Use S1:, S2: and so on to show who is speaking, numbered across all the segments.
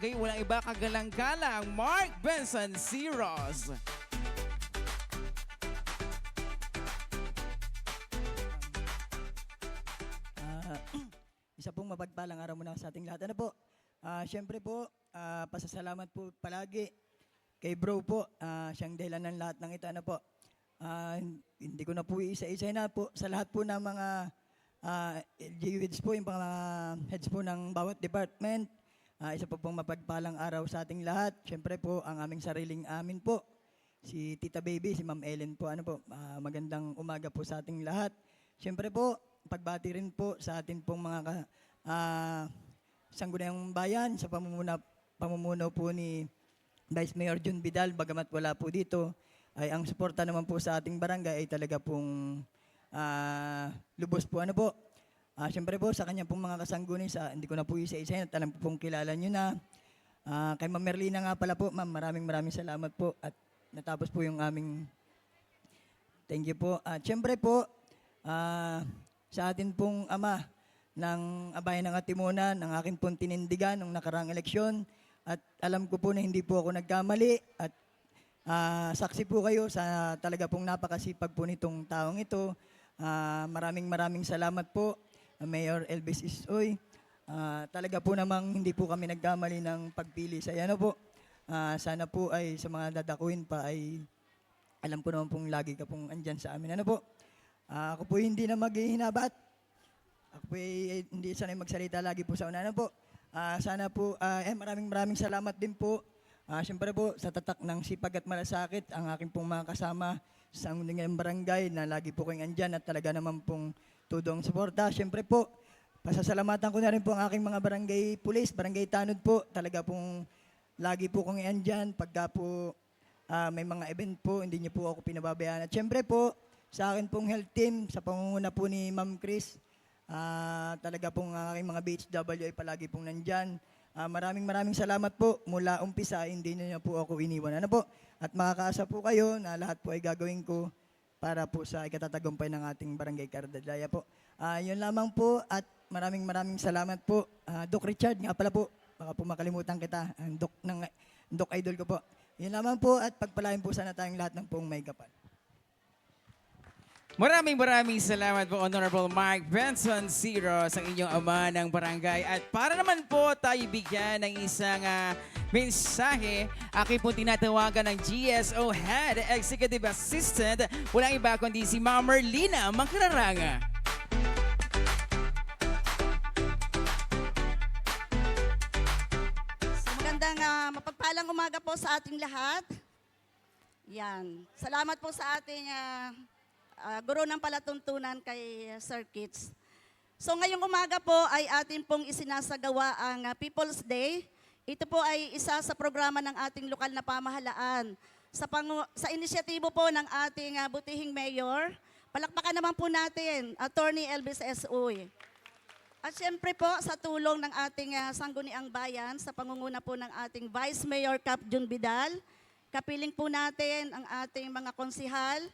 S1: Kay walang iba kagalang-galang, Mark Benson Zeros.
S2: Ah, Isa pong mapagpalang araw muna sa ating lahat. Ano po? Siyempre po, pasasalamat po palagi kay bro po. Siyang dahilan ng lahat ng ito. Ano po? Hindi ko na po isa-isa na po sa lahat po ng mga LGU heads po, yung mga heads po ng bawat department. Isa po pong mapagpalang araw sa ating lahat. Siyempre po, ang aming sariling amin po. Si Tita Baby, si Ma'am Ellen po. Ano po? Magandang umaga po sa ating lahat. Siyempre po, pagbati rin po sa atin pong mga sanggunayang bayan sa pamumuno po ni Vice Mayor Jun Vidal, bagamat wala po dito, ay ang suporta naman po sa ating barangay ay talaga pong lubos po. Ano po? Siyempre po, sa kanya pong mga kasanggunay, hindi ko na po isa-isa, at alam po pong kilala nyo na. Kay Ma'am Merlina nga pala po, Ma'am, maraming salamat po at natapos po yung aming thank you po. At siyempre po, sa atin pong ama ng Bayan ng Atimunan, ng aking pong tinindigan nung nakaraang eleksyon. At alam ko po na hindi po ako nagkamali at saksi po kayo sa talaga pong napakasipag po nitong taong ito. Maraming salamat po, Mayor Elvis Isoy. Talaga po namang hindi po kami nagkamali ng pagpili sa ano po. Sana po ay sa mga dadakuin pa ay alam ko naman pong lagi ka pong andyan sa amin. Ano po? Ako po hindi na maghihinabat. Ako po hindi sanay magsalita lagi po sa una. Ano po? Sana po, maraming salamat din po. Siyempre po, sa tatak ng sipag at malasakit, ang aking pong mga kasama sa ng barangay na lagi po kayong andyan at talaga naman pong tudong suporta. Siyempre po, pasasalamatan ko na rin po ang aking mga barangay police, barangay tanod po. Talaga pong lagi po kong andyan. Pagka po may mga event po, hindi niyo po ako pinababayaan. At siyempre po, sa akin pong health team, sa pangunguna po ni Ma'am Chris, talaga pong aking mga BHW ay palagi pong nandyan. Maraming salamat po. Mula umpisa, hindi niyo po ako iniwan. Ano po? At makakaasa po kayo na lahat po ay gagawin ko para po sa ikatatagumpay ng ating barangay Cardedaya po. Yun lamang po at maraming salamat po. Doc Richard, nga pala po, baka po makalimutan kita, ang Doc Idol ko po. Yun lamang po at pagpalain po sana tayong lahat ng pong may kapal.
S1: Maraming salamat po, Honorable Mark Benson Zeros, ang inyong ama ng barangay. At para naman po tayo bigyan ng isang mensahe, aking po tinatawagan ng GSO Head Executive Assistant, walang iba kundi si Ma'am Merlina Mangkararanga.
S3: Magandang mapagpalang umaga po sa ating lahat. Yan. Salamat po sa ating guro ng palatuntunan kay Sir Kits. So ngayong umaga po ay atin pong isinasagawa ang People's Day. Ito po ay isa sa programa ng ating lokal na pamahalaan. Sa inisyatibo po ng ating butihing mayor, palakpakan naman po natin, Attorney Elvis S. Uy. At siyempre po sa tulong ng ating sangguniang bayan, sa pangunguna po ng ating Vice Mayor Cap Jun Vidal, kapiling po natin ang ating mga konsihal,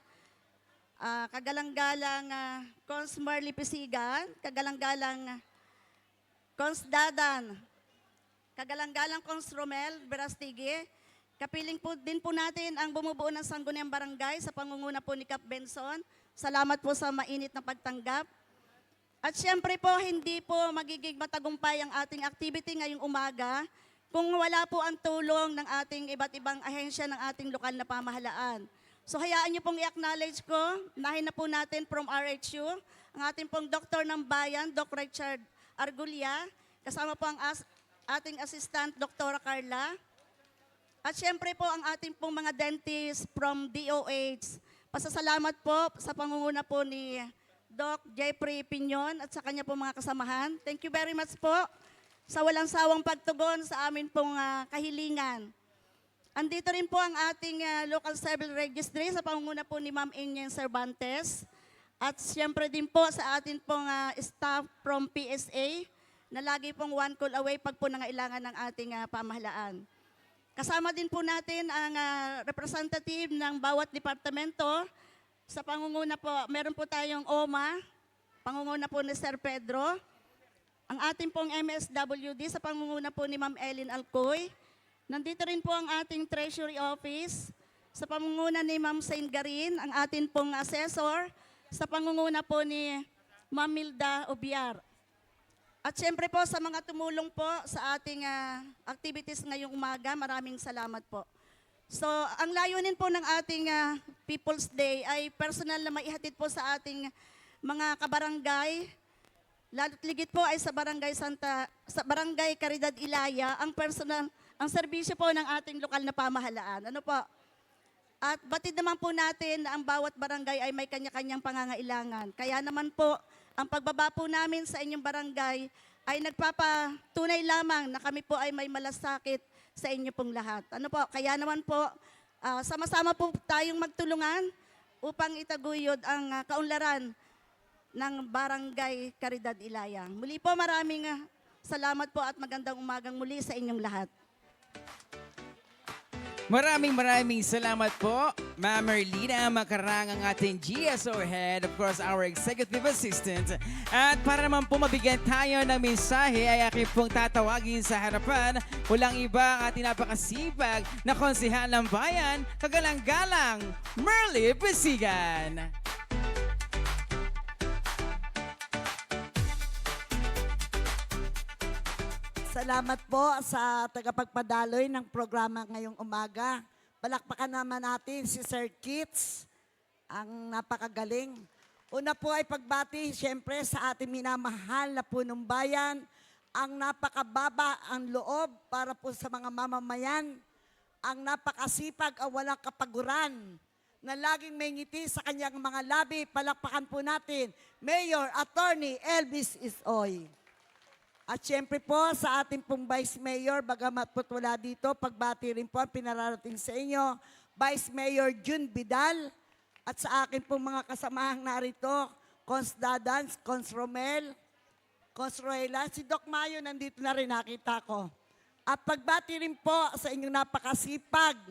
S3: kagalang-galang Cons Marley Pisigan, kagalang-galang Cons Dadan, kagalang-galang Cons Romel Berastige, kapiling po din po natin ang bumubuo ng Sangguniang Barangay sa pangunguna po ni Cap Benson. Salamat po sa mainit na pagtanggap. At siyempre po, hindi po magiging matagumpay ang ating activity ngayong umaga kung wala po ang tulong ng ating iba't ibang ahensya ng ating lokal na pamahalaan. So hayaan niyo pong i-acknowledge ko, nahin na po natin from RHU, ang ating pong doktor ng bayan, Doc Richard Argulia, kasama po ang ating assistant, Dr. Carla. At siyempre po ang ating pong mga dentist from DOH. Pasasalamat po sa pangunguna po ni Doc Jeffrey Pinyon at sa kanya po mga kasamahan. Thank you very much po sa walang sawang pagtugon sa amin pong kahilingan. Andito rin po ang ating local civil registry sa pangunguna po ni Ma'am Ingen Cervantes. At siyempre din po sa atin pong staff from PSA na lagi pong one call away pag po nangailangan ng ating pamahalaan. Kasama din po natin ang representative ng bawat departamento. Sa pangunguna po, meron po tayong OMA, pangunguna po ni Sir Pedro. ang ating pong MSWD sa pangunguna po ni Ma'am Ellen Alcoy. Nandito rin po ang ating Treasury Office sa pangunguna ni Ma'am Saint Garin, ang ating pong assessor sa pangunguna po ni Ma'am Milda Obiar. At syempre po sa mga tumulong po sa ating activities ngayong umaga, maraming salamat po. So, ang layunin po ng ating People's Day ay personal na maihatid po sa ating mga kabarangay, lalo't ligit po ay sa Barangay Caridad Ilaya, ang serbisyo po ng ating lokal na pamahalaan. Ano po? At batid naman po natin na ang bawat barangay ay may kanya-kanyang pangangailangan. Kaya naman po, ang pagbaba po namin sa inyong barangay ay nagpapatunay lamang na kami po ay may malasakit sa inyo pong lahat. Ano po? Kaya naman po, sama-sama po tayong magtulungan upang itaguyod ang kaunlaran ng Barangay Caridad Ilaya. Muli po maraming salamat po at magandang umagang muli sa inyong lahat.
S1: Maraming salamat po, Ma'am Merlina Macarang, ang ating GSO Head, of course, our Executive Assistant. At para naman po mabigyan tayo ng mensahe, ay aking pong tatawagin sa harapan, walang iba ang ating napakasipag na konsehal ng bayan, kagalang-galang, Merly Pisigan.
S4: Salamat po sa tagapagpadaloy ng programa ngayong umaga. Palakpakan naman natin si Sir Kits, ang napakagaling. Una po ay pagbati siyempre sa ating minamahal na punong bayan, ang napakababa ang loob para po sa mga mamamayan, ang napakasipag ang walang kapaguran, na laging may ngiti sa kanyang mga labi. Palakpakan po natin, Mayor Attorney Elvis Isoy. At syempre po sa ating pong Vice Mayor, bagamat po't wala dito, pagbati rin po ang pinararating sa inyo, Vice Mayor June Vidal, at sa akin pong mga kasamahang narito, Cons Dadan, Cons Romel, Cons Roela, si Doc Mayo nandito na rin, nakita ko. At pagbati rin po sa inyong napakasipag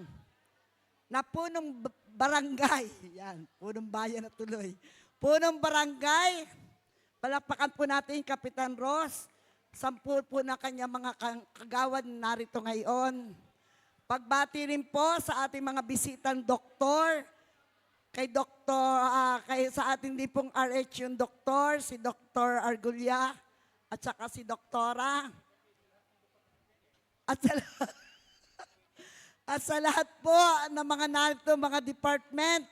S4: na punong barangay, yan, punong bayan na tuloy, punong barangay, palakpakan po natin Kapitan Ross, 10 po na kanya mga kagawad narito ngayon. Pagbati rin po sa ating mga bisitang doktor, sa ating din pong RH yung doktor, si Dr. Argulia, at saka si Doktora. At sa lahat po ng mga narito, mga department,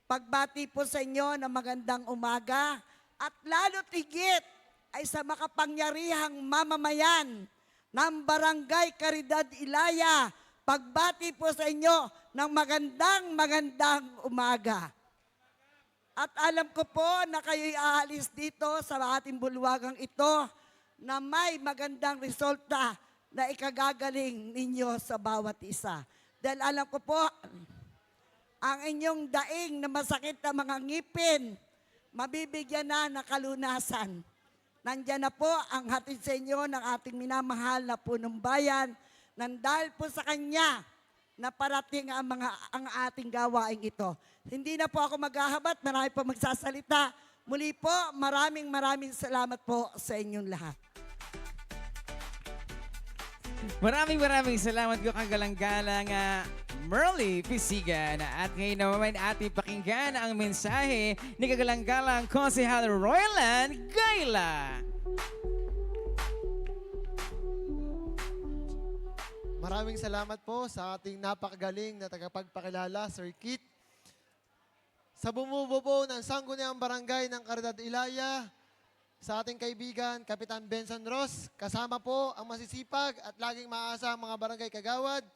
S4: pagbati po sa inyo ng magandang umaga, at lalo tigit, ay sa makapangyarihang mamamayan ng Barangay Caridad Ilaya. Pagbati po sa inyo ng magandang umaga. At alam ko po na kayo'y aalis dito sa ating bulwagang ito na may magandang resulta na ikagagaling ninyo sa bawat isa. Dahil alam ko po, ang inyong daing na masakit na mga ngipin, mabibigyan na ng kalunasan. Nandiyan na po ang hatid sa inyo ng ating minamahal na punong bayan, nang dahil po sa Kanya na parating ang ating gawaing ito. Hindi na po ako maghahabat, marami po magsasalita. Muli po, maraming salamat po sa inyong lahat.
S1: Maraming salamat ko kagalang-galang Merly Pisigan. At ngayon naman ating pakinggan ang mensahe ni kagalang-galang Konsehal Royland Gayla.
S5: Maraming salamat po sa ating napakagaling na tagapagpakilala, Sir Kit. Sa bumubuo po ng Sangguniang Barangay ng Caridad Ilaya, sa ating kaibigan, Kapitan Benson Ross, kasama po ang masisipag at laging maasa mga barangay kagawad,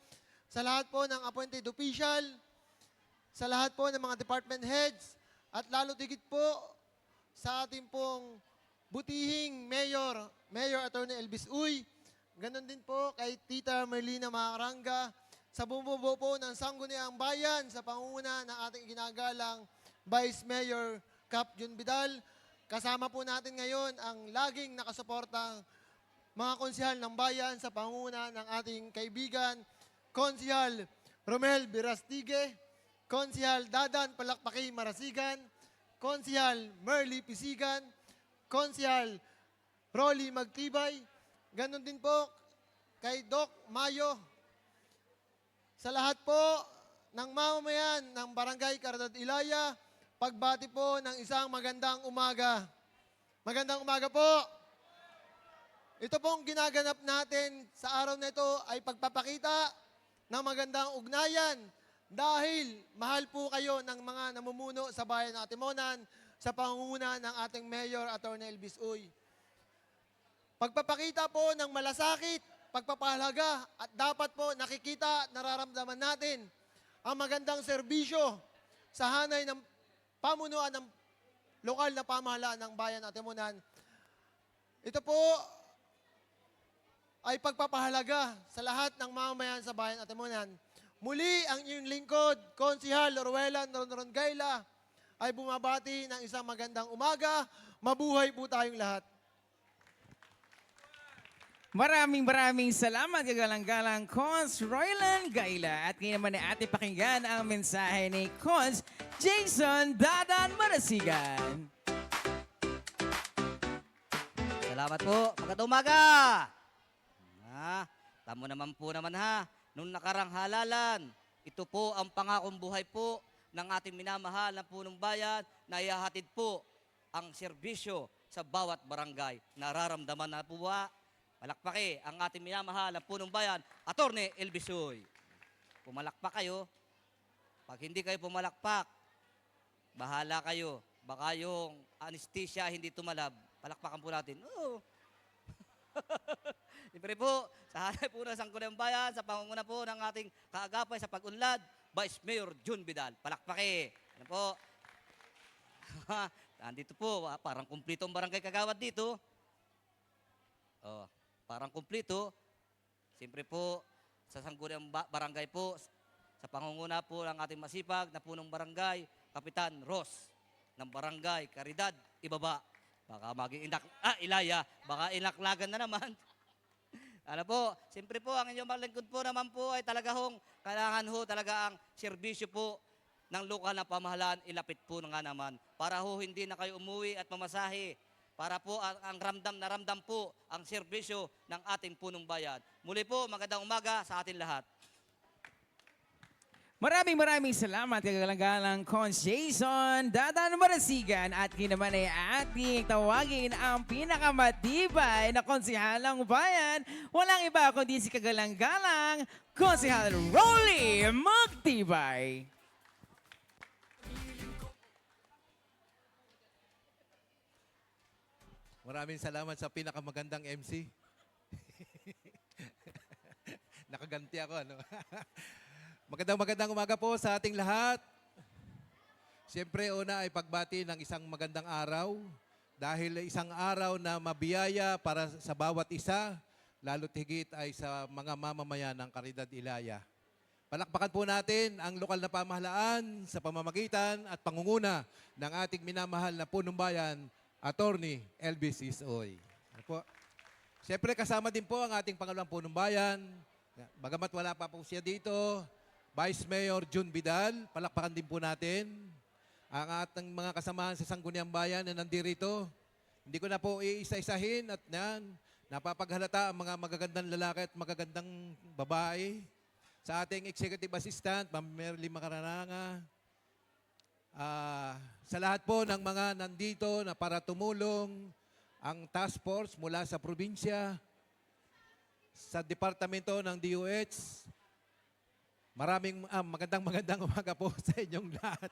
S5: sa lahat po ng appointed official, sa lahat po ng mga department heads, at lalo tigit po sa ating pong butihing Mayor Attorney Elvis Uy, ganon din po kay Tita Merlina Macaranga, sa bumubuo po ng Sangguniang Bayan sa pangunguna ng ating ginagalang Vice Mayor Cap June Vidal. Kasama po natin ngayon ang laging nakasuportang mga konsehal ng bayan sa pangunguna ng ating kaibigan, Konsehal Romel Birastige, Konsehal Dadan Palakpaki Marasigan, Konsehal Merly Pisigan, Konsehal Rolly Magtibay. Ganon din po kay Doc Mayo. Sa lahat po ng mamamayan ng Barangay Caridad Ilaya, pagbati po ng isang magandang umaga. Magandang umaga po. Ito pong ginaganap natin sa araw na ito ay pagpapakita ng magandang ugnayan dahil mahal po kayo ng mga namumuno sa bayan ng Atimonan sa pangunguna ng ating Mayor Atty. Elvis Uy. Pagpapakita po ng malasakit, pagpapahalaga at dapat po nakikita, nararamdaman natin ang magandang serbisyo sa hanay ng pamunuan ng lokal na pamahalaan ng bayan ng Atimonan. Ito po ay pagpapahalaga sa lahat ng mamamayan sa bayan ng Atimonan. Muli ang inyong lingkod, Konsihal Ruela Nonrongaila, ay bumabati ng isang magandang umaga. Mabuhay po tayong lahat.
S1: Maraming salamat, kagalang-galang Cons Roylan Gaila. At ngayon naman ay ating pakinggan ang mensahe ni Cons Jason Dadan Marasigan.
S6: Salamat po. Magandang umaga. Tamo naman po ha. Nung nakarang halalan, ito po ang pangakong buhay po ng ating minamahal na punong bayan na ihahatid po ang serbisyo sa bawat barangay. Nararamdaman na po ba? Palakpaki ang ating minamahal na punong bayan, Atty. Elvis Uy. Pumalakpak kayo. Pag hindi kayo pumalakpak, bahala kayo. Baka yung anesthesia hindi tumalab. Palakpakan po natin. Oo. Siyempre po, sa hanay po ng Sangkunang Bayan, sa pangunguna po ng ating kaagapay sa pag-unlad, Vice Mayor Jun Vidal. Palakpaki. Ano po? Nandito po, parang kumplito ang barangay kagawad dito. Oh, parang kumplito. Siyempre po, sa Sangkunang Barangay po, sa pangunguna po ng ating masipag na punong barangay, Kapitan Ross ng Barangay Caridad Ibaba. Baka maging Ilaya, baka inaklagan na naman. Ano po, siyempre po, ang inyong malingkod po naman po ay talaga kailangan talaga ang serbisyo po ng lokal na pamahalaan, ilapit po nga naman. Para hindi na kayo umuwi at mamasahe. Para po ang ramdam po ang serbisyo ng ating punong bayan. Muli po, magandang umaga sa atin lahat.
S1: Maraming salamat, kagalang-galang Cons Jason Dadan Marasigan. At ngayon naman ay ating tawagin ang pinakamatibay na konsihalang bayan. Walang iba kundi si kagalang-galang Konsihal Rolly Magtibay.
S7: Maraming salamat sa pinakamagandang MC. Nakaganti ako, ano? Magandang umaga po sa ating lahat. Siyempre, una ay pagbati ng isang magandang araw. Dahil isang araw na mabiyaya para sa bawat isa, lalo't higit ay sa mga mamamayan ng Caridad Ilaya. Palakpakan po natin ang lokal na pamahalaan sa pamamagitan at pangunguna ng ating minamahal na punong bayan, Atty. Elvis Isoy. Ano po? Siyempre, kasama din po ang ating pangalawang punong bayan. Bagamat wala pa po siya dito, Vice Mayor Jun Vidal, palakpakan din po natin. Ang ating mga kasamahan sa Sangguniang Bayan na nandirito. Hindi ko na po iisa-isahin at napapaghalata ang mga magagandang lalaki at magagandang babae. Sa ating Executive Assistant, Ma'am Merly Macarananga. Sa lahat po ng mga nandito na para tumulong, ang task force mula sa probinsya, sa departamento ng DOH, magandang umaga po sa inyong lahat.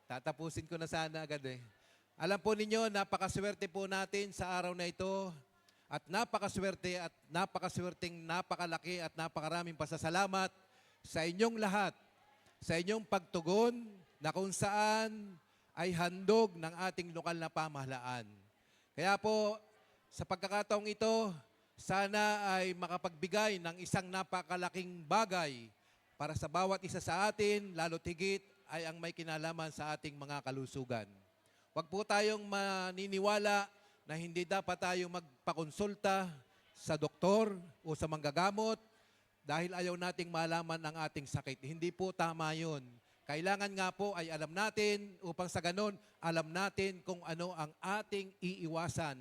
S7: Tatapusin ko na sana agad eh. Alam po ninyo, napakaswerte po natin sa araw na ito at napakaswerteng napakalaki at napakaraming pasasalamat sa inyong lahat, sa inyong pagtugon na kung saan ay handog ng ating lokal na pamahalaan. Kaya po, sa pagkakataong ito, sana ay makapagbigay ng isang napakalaking bagay para sa bawat isa sa atin, lalo't higit ay ang may kinalaman sa ating mga kalusugan. Huwag po tayong maniniwala na hindi dapat tayong magpakonsulta sa doktor o sa manggagamot dahil ayaw nating malaman ang ating sakit. Hindi po tama yun. Kailangan nga po ay alam natin upang sa ganon, alam natin kung ano ang ating iiwasan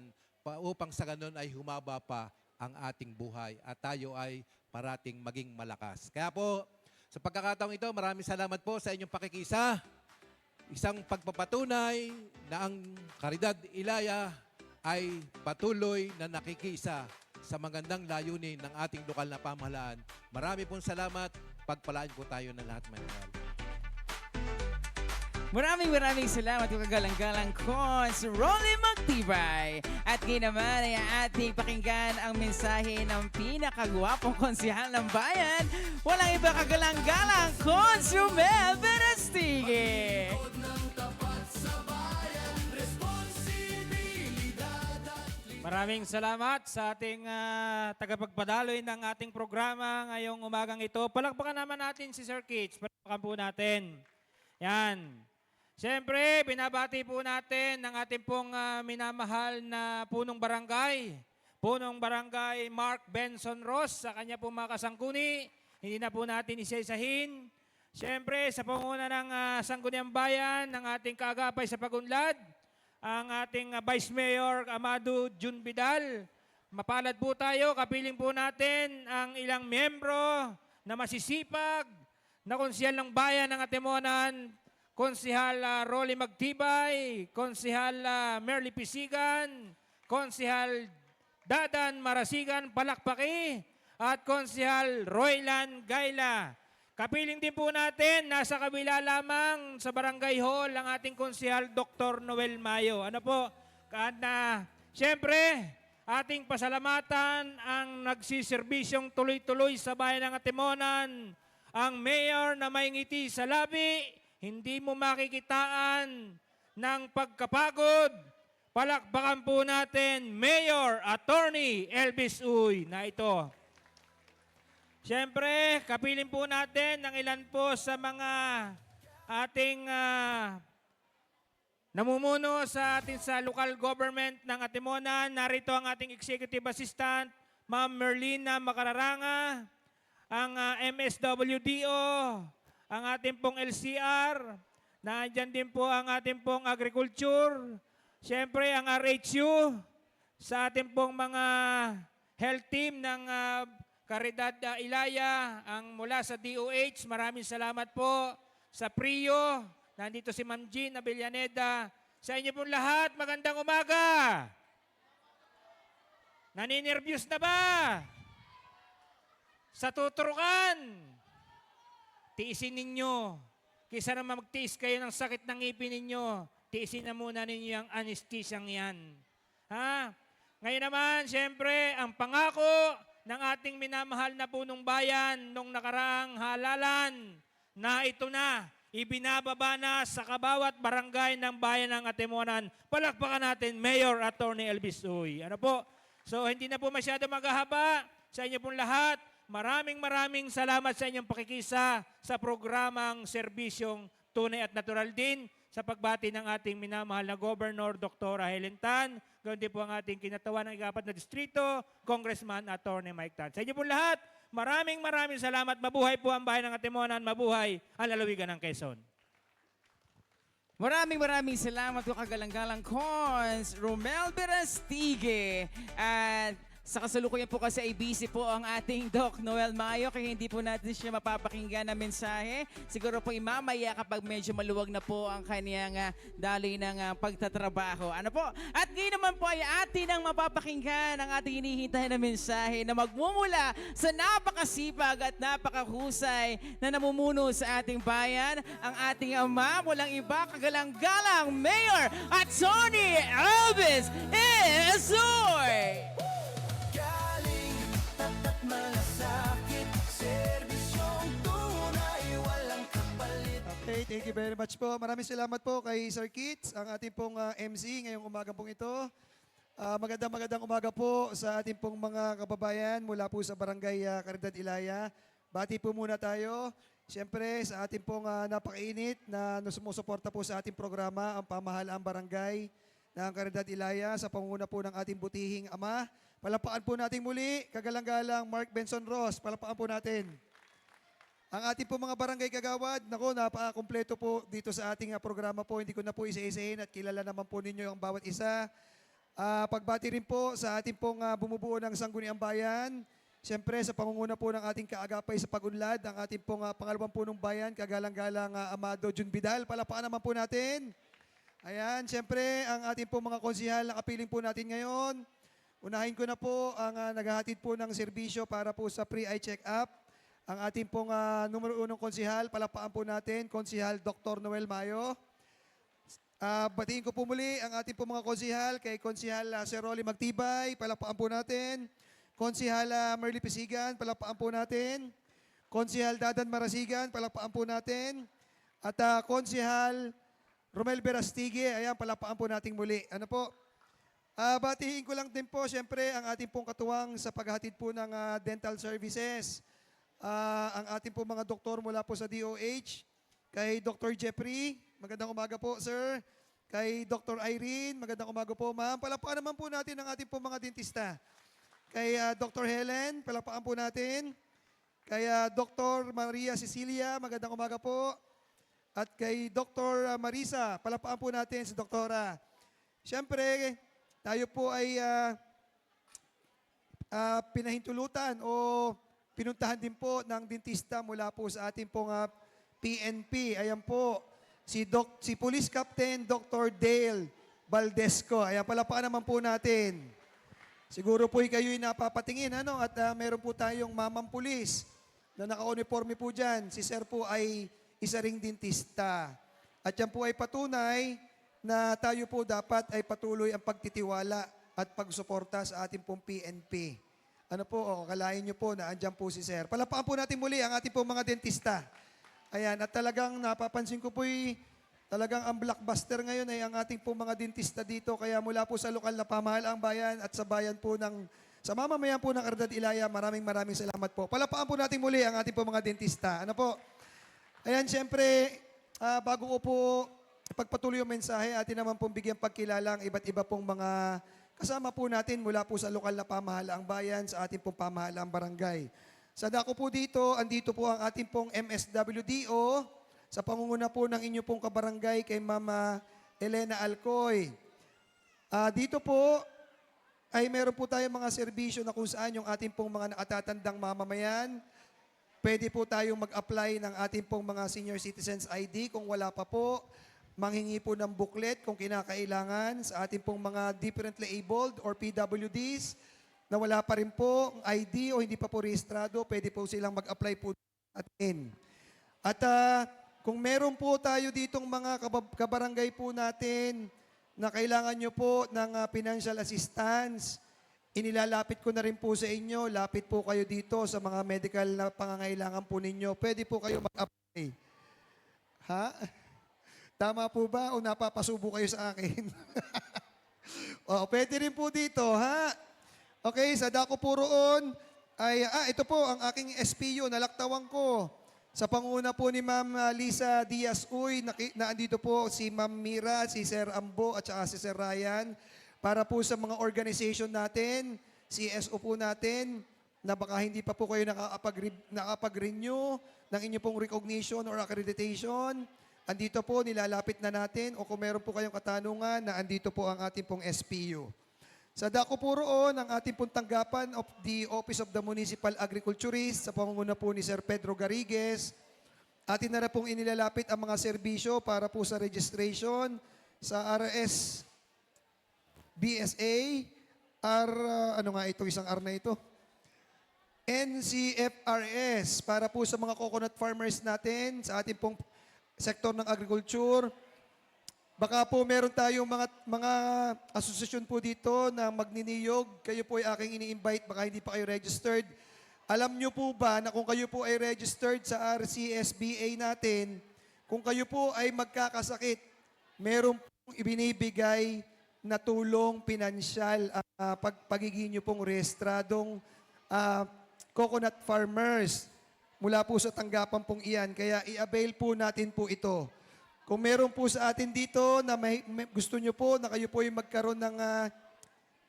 S7: upang sa ganun ay humaba pa ang ating buhay at tayo ay parating maging malakas. Kaya po, sa pagkakataong ito, maraming salamat po sa inyong pakikisa. Isang pagpapatunay na ang Caridad Ilaya ay patuloy na nakikisa sa magandang layunin ng ating lokal na pamahalaan. Marami pong salamat. Pagpalaan po tayo ng lahat, my mahal.
S1: Maraming salamat po kagalang-galang Cons Rolly Magtibay. At ngayon naman ay ating pakinggan ang mensahe ng pinakagwapong konsihal ng bayan. Walang iba kagalang-galang Cons Romel Verastige.
S8: Maraming salamat sa ating tagapagpadaloy ng ating programa ngayong umagang ito. Palakpakan naman natin si Sir Kitch. Palakpakan po natin. Yan. Siyempre, binabati po natin ng ating pong minamahal na punong barangay Mark Benson Ross sa kanya pong mga kasangkuni. Hindi na po natin isa-isahin. Siyempre, sa panguna ng Sangguniang Bayan, ng ating kaagapay sa pagunlad, ang ating Vice Mayor Amado Jun Vidal. Mapalad po tayo, kapiling po natin ang ilang miyembro na masisipag, na konsihal ng bayan ng Atimonan, Konsihal Rolly Magtibay, Konsihal Merly Pisigan, Konsihal Dadan Marasigan Palakpaki, at Konsihal Roylan Gaila. Kapiling din po natin, nasa kabila lamang sa Barangay Hall, ang ating Konsihal Dr. Noel Mayo. Ano po? Siyempre, ating pasalamatan ang nagsisiserbisyong tuloy-tuloy sa bayan ng Atimonan, ang mayor na may ngiti sa labi, hindi mo makikitaan ng pagkapagod. Palakpakan po natin, Mayor Attorney Elvis Uy, na ito. Siyempre, kapiling po natin ng ilan po sa mga ating namumuno sa ating sa local government ng Atimonan. Narito ang ating Executive Assistant, Ma'am Merlina Macararanga, ang MSWDO, ang ating pong LCR, nandiyan din po ang ating pong Agriculture, siyempre ang RHU, sa ating pong mga health team ng Caridad Ilaya, ang mula sa DOH, maraming salamat po. Sa PRIO, nandito si Ma'am Jean Avellaneda. Sa inyo pong lahat, magandang umaga. Naninervyos na ba? Sa tuturukan, tiisin ninyo. Kaysa naman magtiis kayo ng sakit ng ngipin ninyo, tiisin na muna ninyo yung anesthesiang yan. Ha? Ngayon naman, siyempre, ang pangako ng ating minamahal na punong bayan nung nakaraang halalan na ito na, ibinababa na sa kabawat barangay ng bayan ng Atimonan. Palakpakan natin, Mayor Attorney Elvis Uy. Ano po? So, hindi na po masyado maghahaba sa inyo pong lahat. Maraming salamat sa inyong pakikisa sa programang Serbisyong Tunay at Natural din sa pagbati ng ating minamahal na Governor Dr. Helen Tan. Ganoon din po ang ating kinatawan ng ikapat na distrito, Congressman Attorney Mike Tan. Sa inyo po lahat, maraming salamat. Mabuhay po ang bayan ng Atimonan, mabuhay ang lalawigan ng Quezon.
S1: Maraming salamat po kagalang-galang Cons Romel Verastige. At sa kasalukuyan po kasi ay busy po ang ating Doc Noel Mayo kaya hindi po natin siya mapapakinggan na mensahe. Siguro po imamaya kapag medyo maluwag na po ang kanyang daloy ng pagtatrabaho. Ano po? At ngayon naman po ay atin ang mapapakinggan ang ating hinihintay na mensahe na magmumula sa napakasipag at napakahusay na namumuno sa ating bayan, ang ating ama, walang iba, kagalang-galang Mayor Attorney Elvis Isoy!
S9: Okay, thank you very much po. Maraming salamat po kay Sir Kitts, ang ating pong MC ngayong umaga pong ito. Magandang umaga po sa ating pong mga kababayan mula po sa Barangay Caridad Ilaya. Bati po muna tayo. Siyempre, sa ating pong napakainit na sumusuporta po sa ating programa, ang Pamahalaang Barangay ng Caridad Ilaya sa pangunguna po ng ating butihing ama. Palapakan po natin muli, kagalang-galang Mark Benson Ross. Palapakan po natin. Ang ating po mga barangay kagawad, nako, napaka-kumpleto po dito sa ating programa po. Hindi ko na po isa-isahin at kilala naman po ninyo ang bawat isa. Pagbati rin po sa ating pong bumubuo ng Sangguniang Bayan. Siyempre, sa pangunguna po ng ating kaagapay sa pag-unlad, ang ating pong pangalawang punong bayan, kagalang-galang Amado Jun Vidal. Palakpakan naman po natin. Ayan, siyempre, ang ating pong mga konsihal na kapiling po natin ngayon. Unahin ko na po ang naghahatid po ng serbisyo para po sa pre-eye check-up. Ang ating pong numero 1 konsihal, palakpakan po natin, Konsihal Dr. Noel Mayo. Batiin ko po muli ang ating pong mga konsihal, kay Konsihal Sir Rolly Magtibay, palakpakan po natin. Konsihal Merly Pisigan, palakpakan po natin. Konsihal Dadan Marasigan, palakpakan po natin. At Konsihal Romel Berastige, ayan, palakpakan po natin muli. Ano po? Batiin ko lang din po, siyempre, ang ating pong katuwang sa paghatid po ng dental services. Ang ating pong mga doktor mula po sa DOH, kay Dr. Jeffrey, magandang umaga po, sir. Kay Dr. Irene, magandang umaga po, ma'am. Palakpakan naman po natin ang ating pong mga dentista. Kay Dr. Helen, palakpakan po natin. Kay Dr. Maria Cecilia, magandang umaga po. At kay Dr. Marisa, palakpakan po natin si Doktora. Siyempre, tayo po ay pinahintulutan o pinuntahan din po ng dentista mula po sa ating pong PNP. Ayan po, si Police Captain Dr. Dale Valdesco. Ayan, palakpakan naman po natin. Siguro po kayo'y napapatingin, ano? At meron po tayong mamang pulis na naka-uniforme po dyan. Si sir po ay isa ring dentista. At yan po ay patunay na tayo po dapat ay patuloy ang pagtitiwala at pagsuporta sa ating pong PNP. Ano po, kalain nyo po na andyan po si sir. Palakpakan po natin muli ang ating pong mga dentista. Ayan, at talagang napapansin ko po'y talagang ang blockbuster ngayon ay ang ating pong mga dentista dito. Kaya mula po sa lokal na pamahalaang bayan at sa bayan po sa mamamayan po ng Caridad Ilaya, maraming salamat po. Palakpakan po natin muli ang ating pong mga dentista. Ano po? Ayan, siyempre, bago ko po pagpatuloy yung mensahe, atin naman pong bigyan pagkilala ang iba't iba pong mga kasama po natin mula po sa lokal na pamahalaang bayan, sa ating pong pamahalaang barangay. Sa dako po dito, andito po ang ating pong MSWDO, sa pangunguna po ng inyo pong kabarangay kay Mama Elena Alcoy. Dito po ay meron po tayong mga serbisyo na kung saan yung ating pong mga nakatatandang mamamayan, pwede po tayong mag-apply ng ating pong mga senior citizens ID kung wala pa po. Manghingi po ng booklet kung kinakailangan sa ating pong mga differently abled or PWDs na wala pa rin po ang ID o hindi pa po rehistrado, pwede po silang mag-apply po atin. At kung meron po tayo ditong mga kabarangay po natin na kailangan nyo po ng financial assistance, inilalapit ko na rin po sa inyo, lapit po kayo dito sa mga medical na pangangailangan po ninyo. Pwede po kayo mag-apply. Ha? Tama po ba o napapasubo kayo sa akin? Pwede rin po dito, ha? Okay, sa dako po roon, ay, ito po ang aking SPU, nalaktawan ko. Sa panguna po ni Ma'am Lisa Diaz-Uy, na andito po si Ma'am Mira, si Sir Ambo at saka si Sir Ryan, para po sa mga organization natin, CSO po natin, na baka hindi pa po kayo nakapag-renew ng inyo pong recognition or accreditation. Andito po, nilalapit na natin, o kung meron po kayong katanungan, na andito po ang ating pong SPU. Sa dako po roon, ang ating pong tanggapan of the Office of the Municipal Agriculturist, sa pangunguna po ni Sir Pedro Garrigues, atin na pong inilalapit ang mga serbisyo para po sa registration sa RS BSA, ano nga ito, isang R na ito? NCFRS, para po sa mga coconut farmers natin, sa ating pong sektor ng agriculture. Baka po meron tayong mga asosasyon po dito na magniniyog. Kayo po ay aking ini-invite, baka hindi pa kayo registered. Alam nyo po ba na kung kayo po ay registered sa RCSBA natin, kung kayo po ay magkakasakit, meron pong ibinibigay na tulong pinansyal pagiging nyo pong rehistradong coconut farmers mula po sa tanggapan pong iyan. Kaya i-avail po natin po ito. Kung meron po sa atin dito na gusto nyo po na kayo po ay magkaroon ng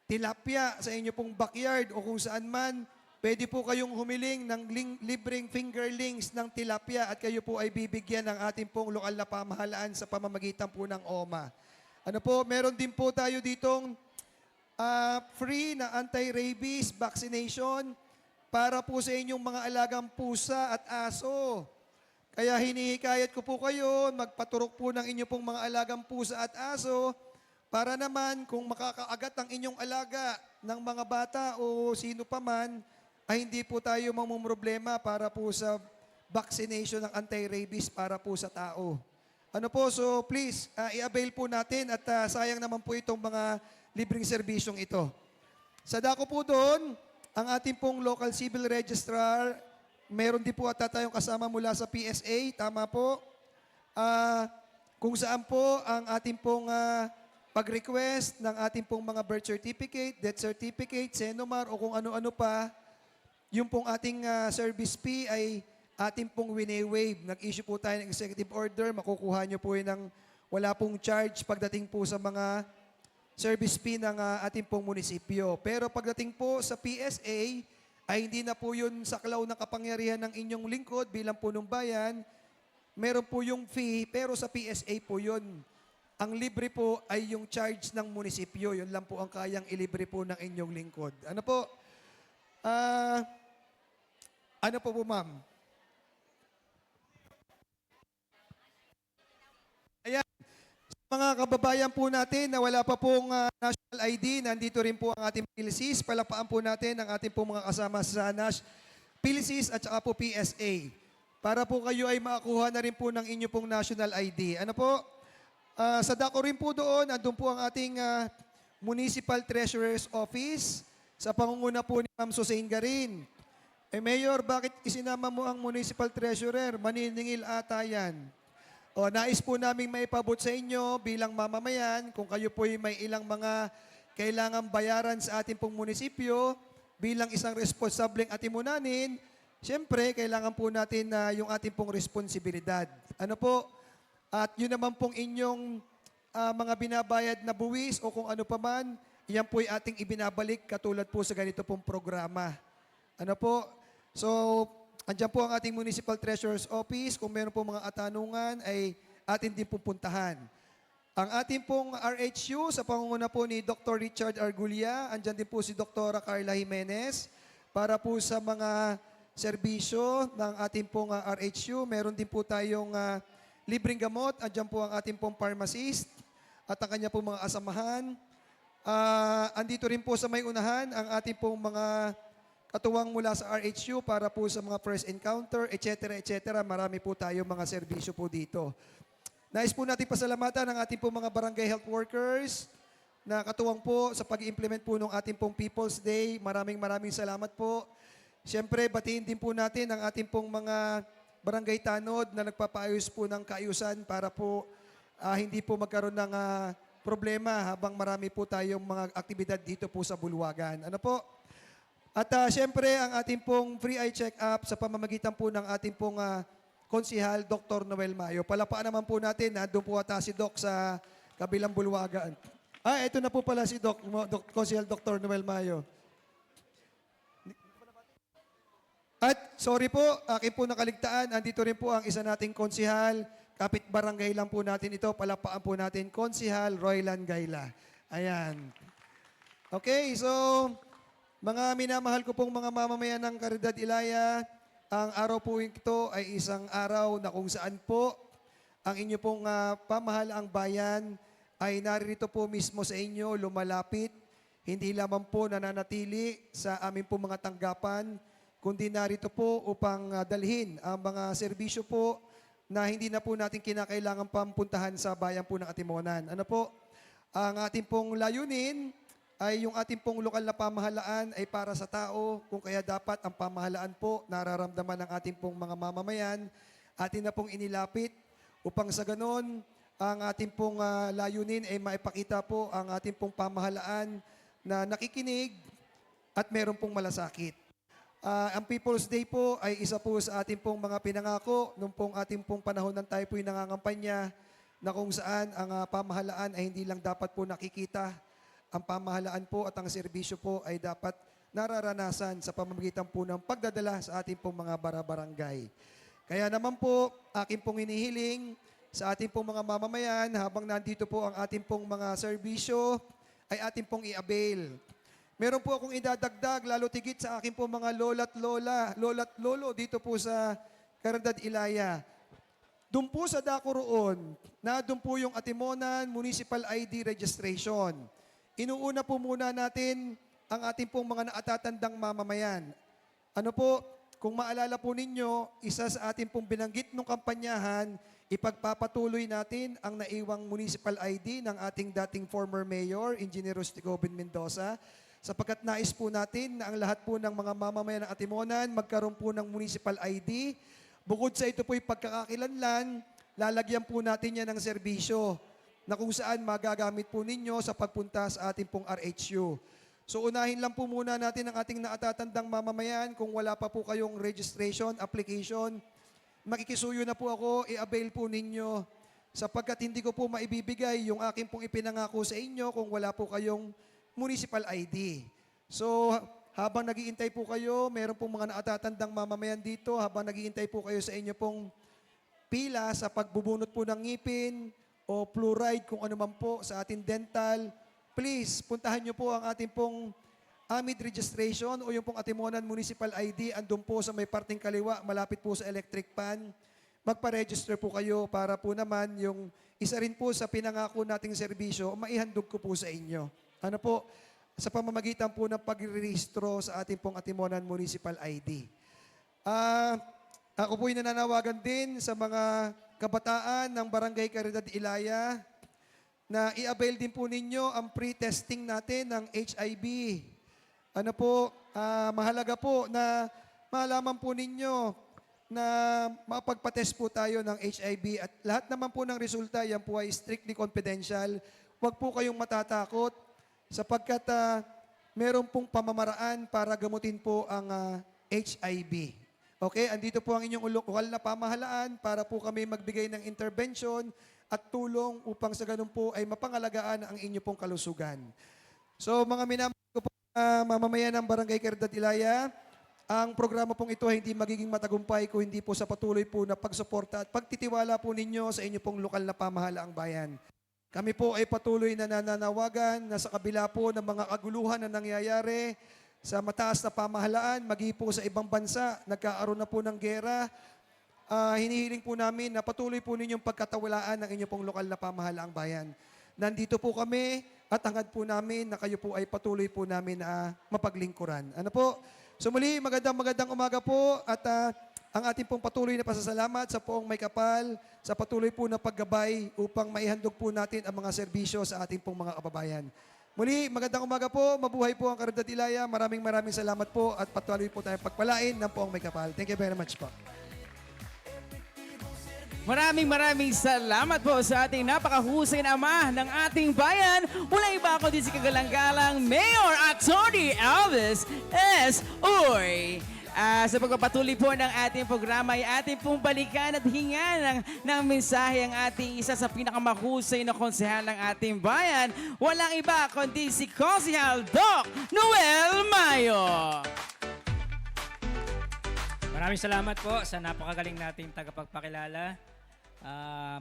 S9: tilapia sa inyo pong backyard o kung saan man, pwede po kayong humiling ng libreng fingerlings ng tilapia at kayo po ay bibigyan ng ating pong lokal na pamahalaan sa pamamagitan po ng OMA. Ano po, meron din po tayo ditong free na anti-rabies vaccination para po sa inyong mga alagang pusa at aso. Kaya hinihikayat ko po kayo, magpaturok po ng inyong pong mga alagang pusa at aso para naman kung makakaagat ang inyong alaga ng mga bata o sino pa man, ay hindi po tayo mamumroblema para po sa vaccination ng anti-rabies para po sa tao. Ano po, so please, i-avail po natin at sayang naman po itong mga libreng serbisyong ito. Sa dako po doon, ang ating pong local civil registrar, meron din po ata tayong kasama mula sa PSA, tama po. Kung saan po ang ating pong pag-request ng ating pong mga birth certificate, death certificate, Senomar o kung ano-ano pa, yung pong ating service fee ay ating pong wine-waive. Nag-issue po tayo ng executive order, makukuha nyo po yun ng wala pong charge pagdating po sa mga service fee ng ating pong munisipyo. Pero pagdating po sa PSA, ay hindi na po yun saklaw ng kapangyarihan ng inyong lingkod bilang punong bayan. Meron po yung fee, pero sa PSA po yun. Ang libre po ay yung charge ng munisipyo. Yun lang po ang kayang ilibre po ng inyong lingkod. Ano po? Ano po ma'am? Ayan. Mga kababayan po natin na wala pa pong national ID, nandito rin po ang ating PhilSys. Palapaan po natin ang ating pong mga kasama sa PhilSys at saka po PSA. Para po kayo ay makakuha na rin po ng inyo pong national ID. Ano po? Sa dako rin po doon, andun po ang ating Municipal Treasurer's Office sa pangunguna po ni Ma'am Susain Garin. Mayor, bakit isinama mo ang Municipal Treasurer? Maniningil ata yan. Nais po namin maipabot sa inyo bilang mamamayan kung kayo po may ilang mga kailangang bayaran sa ating pong munisipyo bilang isang responsableng atimunanin, siyempre, kailangan po natin yung ating pong responsibilidad. Ano po? At yun naman pong inyong mga binabayad na buwis o kung ano pa man, yan po'y ating ibinabalik katulad po sa ganito pong programa. Ano po? So, andyan po ang ating Municipal Treasurer's Office. Kung meron po mga atanungan, ay atin din pupuntahan. Ang ating pong RHU, sa pangunguna po ni Dr. Richard Argulia, andyan din po si Dr. Carla Jimenez, para po sa mga serbisyo ng ating pong RHU. Meron din po tayong libreng gamot. Andyan po ang ating pong pharmacist at ang kanya pong mga asamahan. Andito rin po sa may unahan ang ating pong mga katuwang mula sa RHU para po sa mga first encounter, etc. etc. Marami po tayo mga serbisyo po dito. Nais po natin pasalamatan ang ating pong mga barangay health workers na katuwang po sa pag-implement po ng ating pong People's Day. Maraming salamat po. Siyempre, batiin din po natin ang ating pong mga barangay tanod na nagpapaayos po ng kaayusan para po hindi po magkaroon ng problema habang marami po tayong mga aktibidad dito po sa Bulwagan. Ano po? At siyempre, ang ating pong free eye check-up sa pamamagitan po ng ating pong konsihal, Dr. Noel Mayo. Palapaan naman po natin, doon po ata si Doc sa kabilang Bulwagan. Ito na po pala si Konsihal Dr. Noel Mayo. At sorry po, akin po nakaligtaan, andito rin po ang isa nating konsihal, kapit barangay lang po natin ito, palapaan po natin, Konsihal Roylan Gaila. Ayan. Okay, so mga minamahal ko pong mga mamamayan ng Caridad Ilaya, ang araw po ito ay isang araw na kung saan po ang inyo pong pamahalaang bayan ay narito po mismo sa inyo, lumalapit, hindi lamang po nananatili sa amin po mga tanggapan, kundi narito po upang dalhin ang mga serbisyo po na hindi na po natin kinakailangan pampuntahan sa bayan po ng Atimonan. Ano po? Ang ating pong layunin ay yung ating pong lokal na pamahalaan ay para sa tao, kung kaya dapat ang pamahalaan po nararamdaman ng ating pong mga mamamayan, atin na pong inilapit upang sa ganon, ang ating pong layunin ay maipakita po ang ating pong pamahalaan na nakikinig at meron pong malasakit. Ang People's Day po ay isa po sa ating pong mga pinangako nung pong ating pong panahon ng tayo po'y nangangampanya na kung saan ang pamahalaan ay hindi lang dapat po nakikita. Ang pamahalaan po at ang serbisyo po ay dapat nararanasan sa pamamagitan po ng pagdadala sa ating pong mga barangay. Kaya naman po, aking pong hinihiling sa ating pong mga mamamayan habang nandito po ang ating pong mga serbisyo ay atin pong i-avail. Meron po akong idadagdag, lalo tigit sa akin po mga lola't lolo dito po sa Caridad Ilaya. Doon po sa dako roon, na doon po yung Atimonan Municipal ID Registration. Inuuna po muna natin ang ating pong mga naatatandang mamamayan. Ano po, kung maalala po ninyo, isa sa ating pong binanggit ng kampanyahan, ipagpapatuloy natin ang naiwang municipal ID ng ating dating former mayor, Engineer Rustico Ben Mendoza, sapagkat nais po natin na ang lahat po ng mga mamamayan ng Atimonan magkaroon po ng municipal ID. Bukod sa ito po'y pagkakakilanlan, lalagyan po natin yan ng serbisyo na kung saan magagamit po ninyo sa pagpunta sa ating pong RHU. So unahin lang po muna natin ang ating naatatandang mamamayan. Kung wala pa po kayong registration, application, makikisuyo na po ako, i-avail po ninyo sapagkat hindi ko po maibibigay yung aking pong ipinangako sa inyo kung wala po kayong municipal ID. So habang naghihintay po kayo, meron pong mga naatatandang mamamayan dito, habang naghihintay po kayo sa inyo pong pila sa pagbubunot po ng ngipin o fluoride kung ano man po sa ating dental, please, puntahan nyo po ang ating pong AMID registration o yung pong Atimonan Municipal ID, andun po sa may parting kaliwa, malapit po sa electric pan. Magpa-register po kayo para po naman yung isa rin po sa pinangako nating serbisyo, maihandog ko po sa inyo. Ano po, sa pamamagitan po ng pag-rehistro sa ating pong Atimonan Municipal ID. Ako po'y nananawagan din sa mga kabataan ng Barangay Caridad Ilaya na i-avail din po ninyo ang pre-testing natin ng HIV. Ano po, mahalaga po na malaman po ninyo na mapagpatest po tayo ng HIV at lahat naman po ng resulta, yan po ay strictly confidential. Huwag po kayong matatakot sapagkat meron pong pamamaraan para gamutin po ang HIV. Okay, andito po ang inyong lokal na pamahalaan para po kami magbigay ng intervention at tulong upang sa ganun po ay mapangalagaan ang inyo pong kalusugan. So mga minamahal ko po mamamayan ng Barangay Caridad Ilaya, ang programa pong ito ay hindi magiging matagumpay kung hindi po sa patuloy po na pagsuporta at pagtitiwala po ninyo sa inyo pong lokal na pamahalaang bayan. Kami po ay patuloy na nananawagan na sa kabila po ng mga kaguluhan na nangyayari sa mataas na pamahalaan, magi po sa ibang bansa, nagkaaroon na po ng gera, hinihiling po namin na patuloy po ninyong pagkatawalaan ng inyong pong lokal na pamahalaang bayan. Nandito po kami at hangad po namin na kayo po ay patuloy po namin na mapaglingkuran. Ano po? So muli, magandang umaga po at ang ating pong patuloy na pasasalamat sa poong may kapal, sa patuloy po na paggabay upang maihandog po natin ang mga serbisyo sa ating pong mga kababayan. Muli, magandang umaga po. Mabuhay po ang Caridad Ilaya. Maraming salamat po at patuloy po tayong pagpalain ng poong may kapal. Thank you very much po.
S1: Maraming salamat po sa ating napakahusay na ama ng ating bayan. Wala iba ako din si kagalang-galang Mayor Atty. Elvis S. Uy. Sa pagpapatuloy po ng ating programa ay ating pong balikan at hinga ng mensahe ang ating isa sa pinakamahusay na konsehal ng ating bayan. Walang iba kundi si Konsehal Doc Noel Mayo.
S8: Maraming salamat po sa napakagaling nating tagapagpakilala,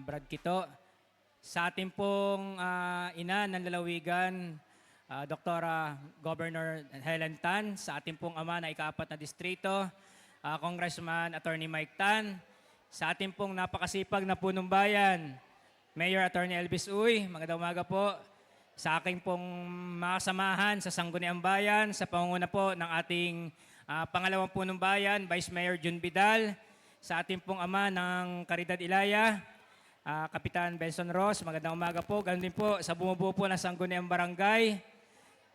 S8: Brad Quito. Sa ating pong ina ng lalawigan, Dr. Governor Helen Tan, sa ating pong ama na ika-4 na distrito, Congressman Attorney Mike Tan, sa ating pong napakasipag na punong bayan, Mayor Attorney Elvis Uy, magandang umaga po. Sa aking pong makasamahan sa Sangguniang Bayan, sa pangunguna po ng ating pangalawang punong bayan, Vice Mayor Jun Vidal, sa ating pong ama ng Caridad Ilaya, Kapitan Benson Ross, magandang umaga po. Ganun din po sa bumubuo po ng Sangguniang Barangay,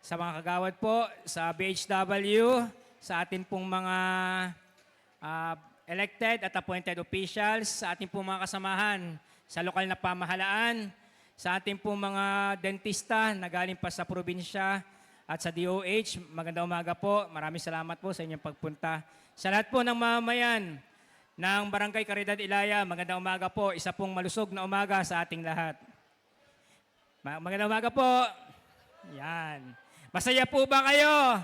S8: sa mga kagawad po, sa BHW, sa ating pong mga elected at appointed officials, sa ating pong mga kasamahan sa lokal na pamahalaan, sa ating pong mga dentista na galing pa sa probinsya at sa DOH, magandang umaga po. Maraming salamat po sa inyong pagpunta. Sa lahat po ng mamamayan ng Barangay Caridad Ilaya, magandang umaga po. Isa pong malusog na umaga sa ating lahat. Magandang umaga po. Yan. Masaya po ba kayo?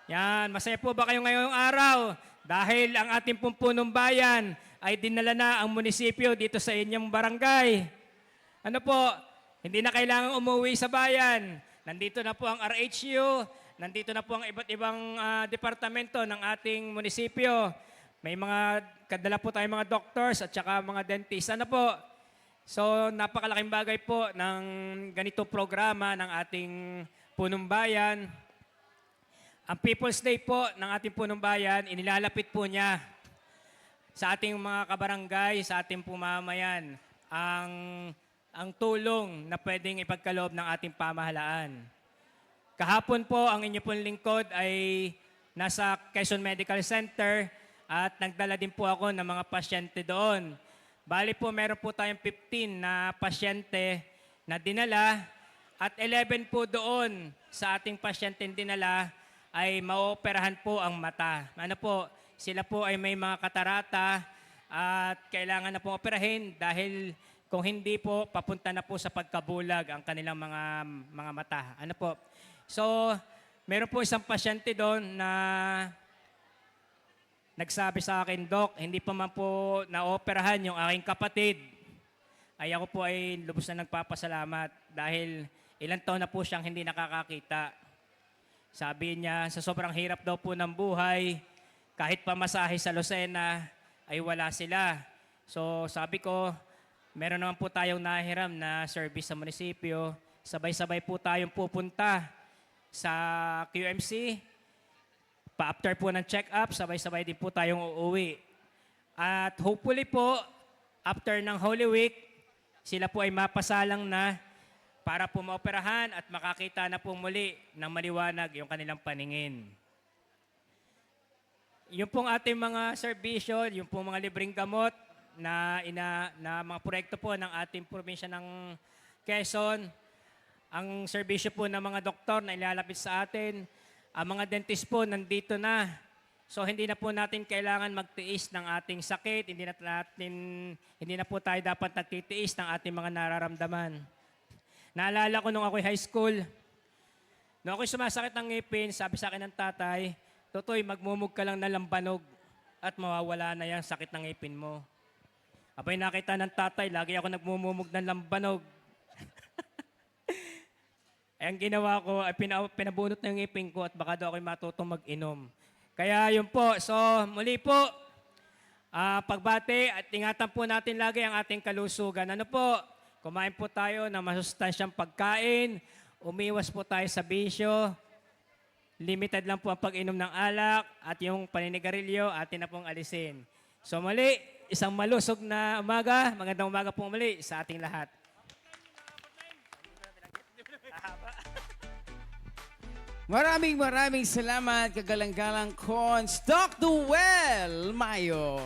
S8: Yan. Masaya po ba kayo ngayong araw? Dahil ang ating pong punong bayan ay dinala na ang munisipyo dito sa inyong barangay. Ano po? Hindi na kailangang umuwi sa bayan. Nandito na po ang RHU, nandito na po ang iba't ibang departamento ng ating munisipyo. May mga kadala po tayong mga doctors at saka mga dentist. Ano po? So napakalaking bagay po ng ganito programa ng ating punong bayan. Ang People's Day po ng ating punong bayan, inilalapit po niya sa ating mga kabarangay, sa ating pumamayan, ang tulong na pwedeng ipagkaloob ng ating pamahalaan. Kahapon po, ang inyo pong lingkod ay nasa Quezon Medical Center at nagdala din po ako ng mga pasyente doon. Bali po, meron po tayong 15 na pasyente na dinala at 11 po doon sa ating pasyente dinala ay maoperahan po ang mata. Ano po, sila po ay may mga katarata at kailangan na pong operahin dahil kung hindi po, papunta na po sa pagkabulag ang kanilang mga mata. Ano po? So, meron po isang pasyente doon na nagsabi sa akin, Doc, hindi pa man po naoperahan yung aking kapatid. Ay ako po ay lubos na nagpapasalamat dahil ilang taon na po siyang hindi nakakakita. Sabi niya, sa sobrang hirap daw po ng buhay, kahit pamasahe sa Lucena, ay wala sila. So sabi ko, meron naman po tayong nahiram na service sa munisipyo. Sabay-sabay po tayong pupunta sa QMC. Pa-after po ng check-up, sabay-sabay din po tayong uuwi. At hopefully po, after ng Holy Week, sila po ay mapasalang na para po maoperahan at makakita na po muli ng maliwanag yung kanilang paningin. Yung pong ating mga serbisyo, yung pong mga libreng gamot, na mga proyekto po ng ating probinsya ng Quezon. Ang serbisyo po ng mga doktor na ilalapit sa atin. Ang mga dentist po nandito na. So hindi na po natin kailangan magtiis ng ating sakit. Hindi na po tayo dapat nagtitiis ng ating mga nararamdaman. Naalala ko nung ako'y high school, nung ako'y sumasakit ng ngipin, sabi sa akin ng tatay, Totoy, magmumug ka lang na lambanog at mawawala na yan sakit ng ngipin mo. Abay nakita ng tatay, lagi ako nagmumumog ng lambanog. Ang ginawa ko ay pinabunot ng ngipin ko at baka daw ako'y matutong mag-inom. Kaya yun po. So muli po, pagbati at ingatan po natin lagi ang ating kalusugan. Ano po? Kumain po tayo ng masustansyang pagkain. Umiwas po tayo sa bisyo. Limited lang po ang pag-inom ng alak at yung paninigarilyo atin na pong alisin. So muli, isang malusog na umaga. Magandang umaga po muli sa ating lahat.
S1: Maraming salamat, kagalang-galang Cons Dr. Well Mayo.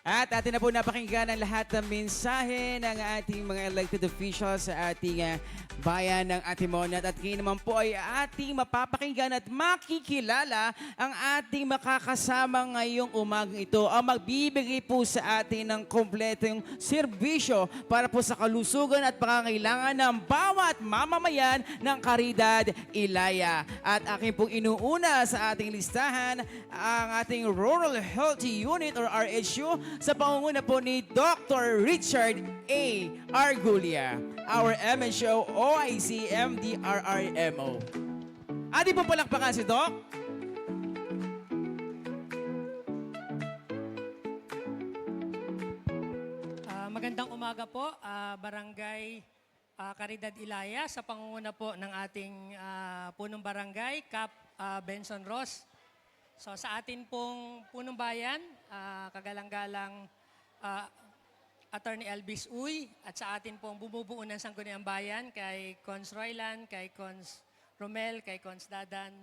S1: At atin na po napakinggan ang lahat ng mensahe ng ating mga elected officials sa ating bayan ng Antimonan. At ngayon naman po ay ating mapapakinggan at makikilala ang ating makakasama ngayong umagang ito. Ang magbibigay po sa atin ng kompletong serbisyo para po sa kalusugan at pangangailangan ng bawat mamamayan ng Caridad, Ilaya. At aking pong inuuna sa ating listahan ang ating Rural Healthy Unit or RHU sa pangunguna po ni Dr. Richard A. Argulia, our MHO OIC MDRRMO. Adi po palakpakan si Doc.
S10: Magandang umaga po, Barangay Caridad Ilaya, sa pangunguna po ng ating punong barangay, Cap Benson Ross. So sa atin pong punong bayan, kagalang-galang Attorney Elvis Uy, at sa atin pong bumubuo ng Sangguniang Bayan, kay Cons Roylan, kay Cons Romel, kay Cons Dadan,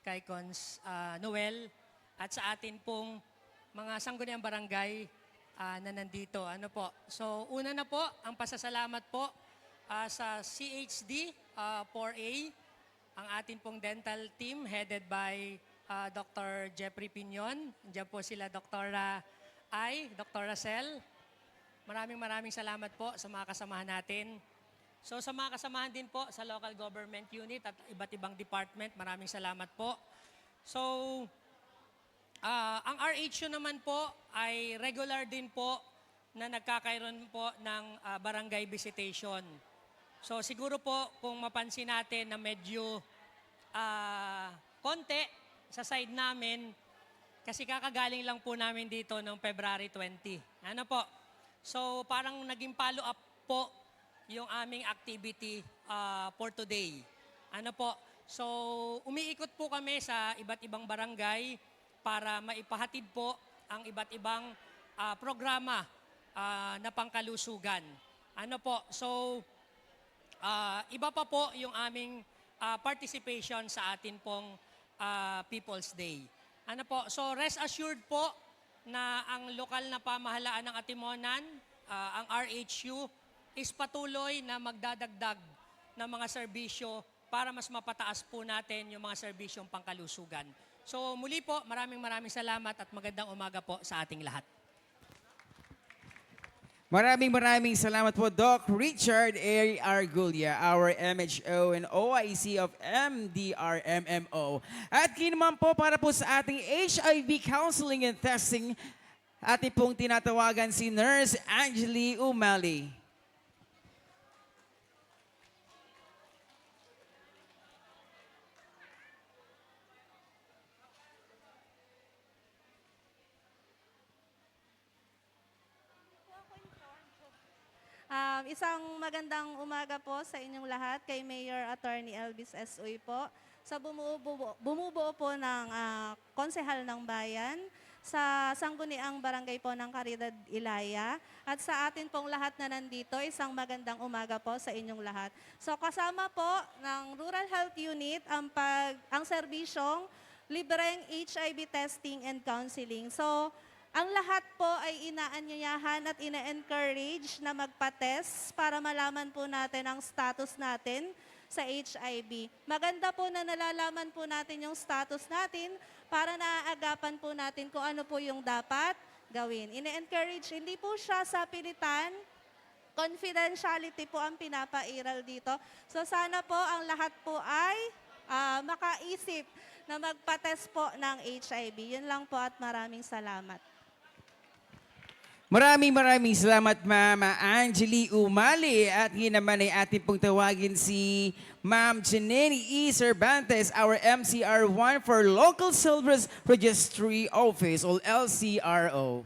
S10: kay Cons Noel, at sa atin pong mga Sangguniang Barangay na nandito. Ano po? So una na po, ang pasasalamat po sa CHD 4A, ang atin pong dental team headed by Dr. Jeffrey Pinion. Diyan po sila Dr. Dr. Racel. Maraming salamat po sa mga kasamahan natin. So sa mga kasamahan din po sa local government unit at iba't ibang department, maraming salamat po. So ang RHU naman po ay regular din po na nagkakaroon po ng barangay visitation. So siguro po kung mapansin natin na medyo konti sa side namin, kasi kakagaling lang po namin dito noong February 20. Ano po? So parang naging follow up po yung aming activity for today. Ano po? So umiikot po kami sa iba't ibang barangay para maipahatid po ang iba't ibang programa na pangkalusugan. Ano po? So iba pa po yung aming participation sa atin pong People's Day. Ano po? So rest assured po na ang lokal na pamahalaan ng Atimonan, ang RHU, is patuloy na magdadagdag ng mga serbisyo para mas mapataas po natin yung mga serbisyong pangkalusugan. So muli po, maraming salamat at magandang umaga po sa ating lahat.
S1: Maraming salamat po, Doc Richard A. Argulla, our MHO and OIC of MDRMMO. At kinuman po para po sa ating HIV counseling and testing, ating pong tinatawagan si Nurse Angeli Umali.
S3: Isang magandang umaga po sa inyong lahat, kay Mayor Attorney Elvis S. Uy po, sa bumubuo po ng konsehal ng bayan, sa sangguniang barangay po ng Caridad, Ilaya, at sa atin pong lahat na nandito, isang magandang umaga po sa inyong lahat. So kasama po ng Rural Health Unit ang serbisyong libreng HIV testing and counseling. So ang lahat po ay inaanyayahan at ina-encourage na magpa-test para malaman po natin ang status natin sa HIV. Maganda po na nalalaman po natin yung status natin para naaagapan po natin kung ano po yung dapat gawin. Ina-encourage, hindi po siya sa pilitan, confidentiality po ang pinapairal dito. So sana po ang lahat po ay makaisip na magpa-test po ng HIV. Yun lang po at maraming salamat.
S1: Maraming salamat, Ma'am Angeli Umali. At yun naman ay ating pong tawagin si Ma'am Janeni E. Cervantes, our MCR1 for Local Silvers Registry Office, or LCRO.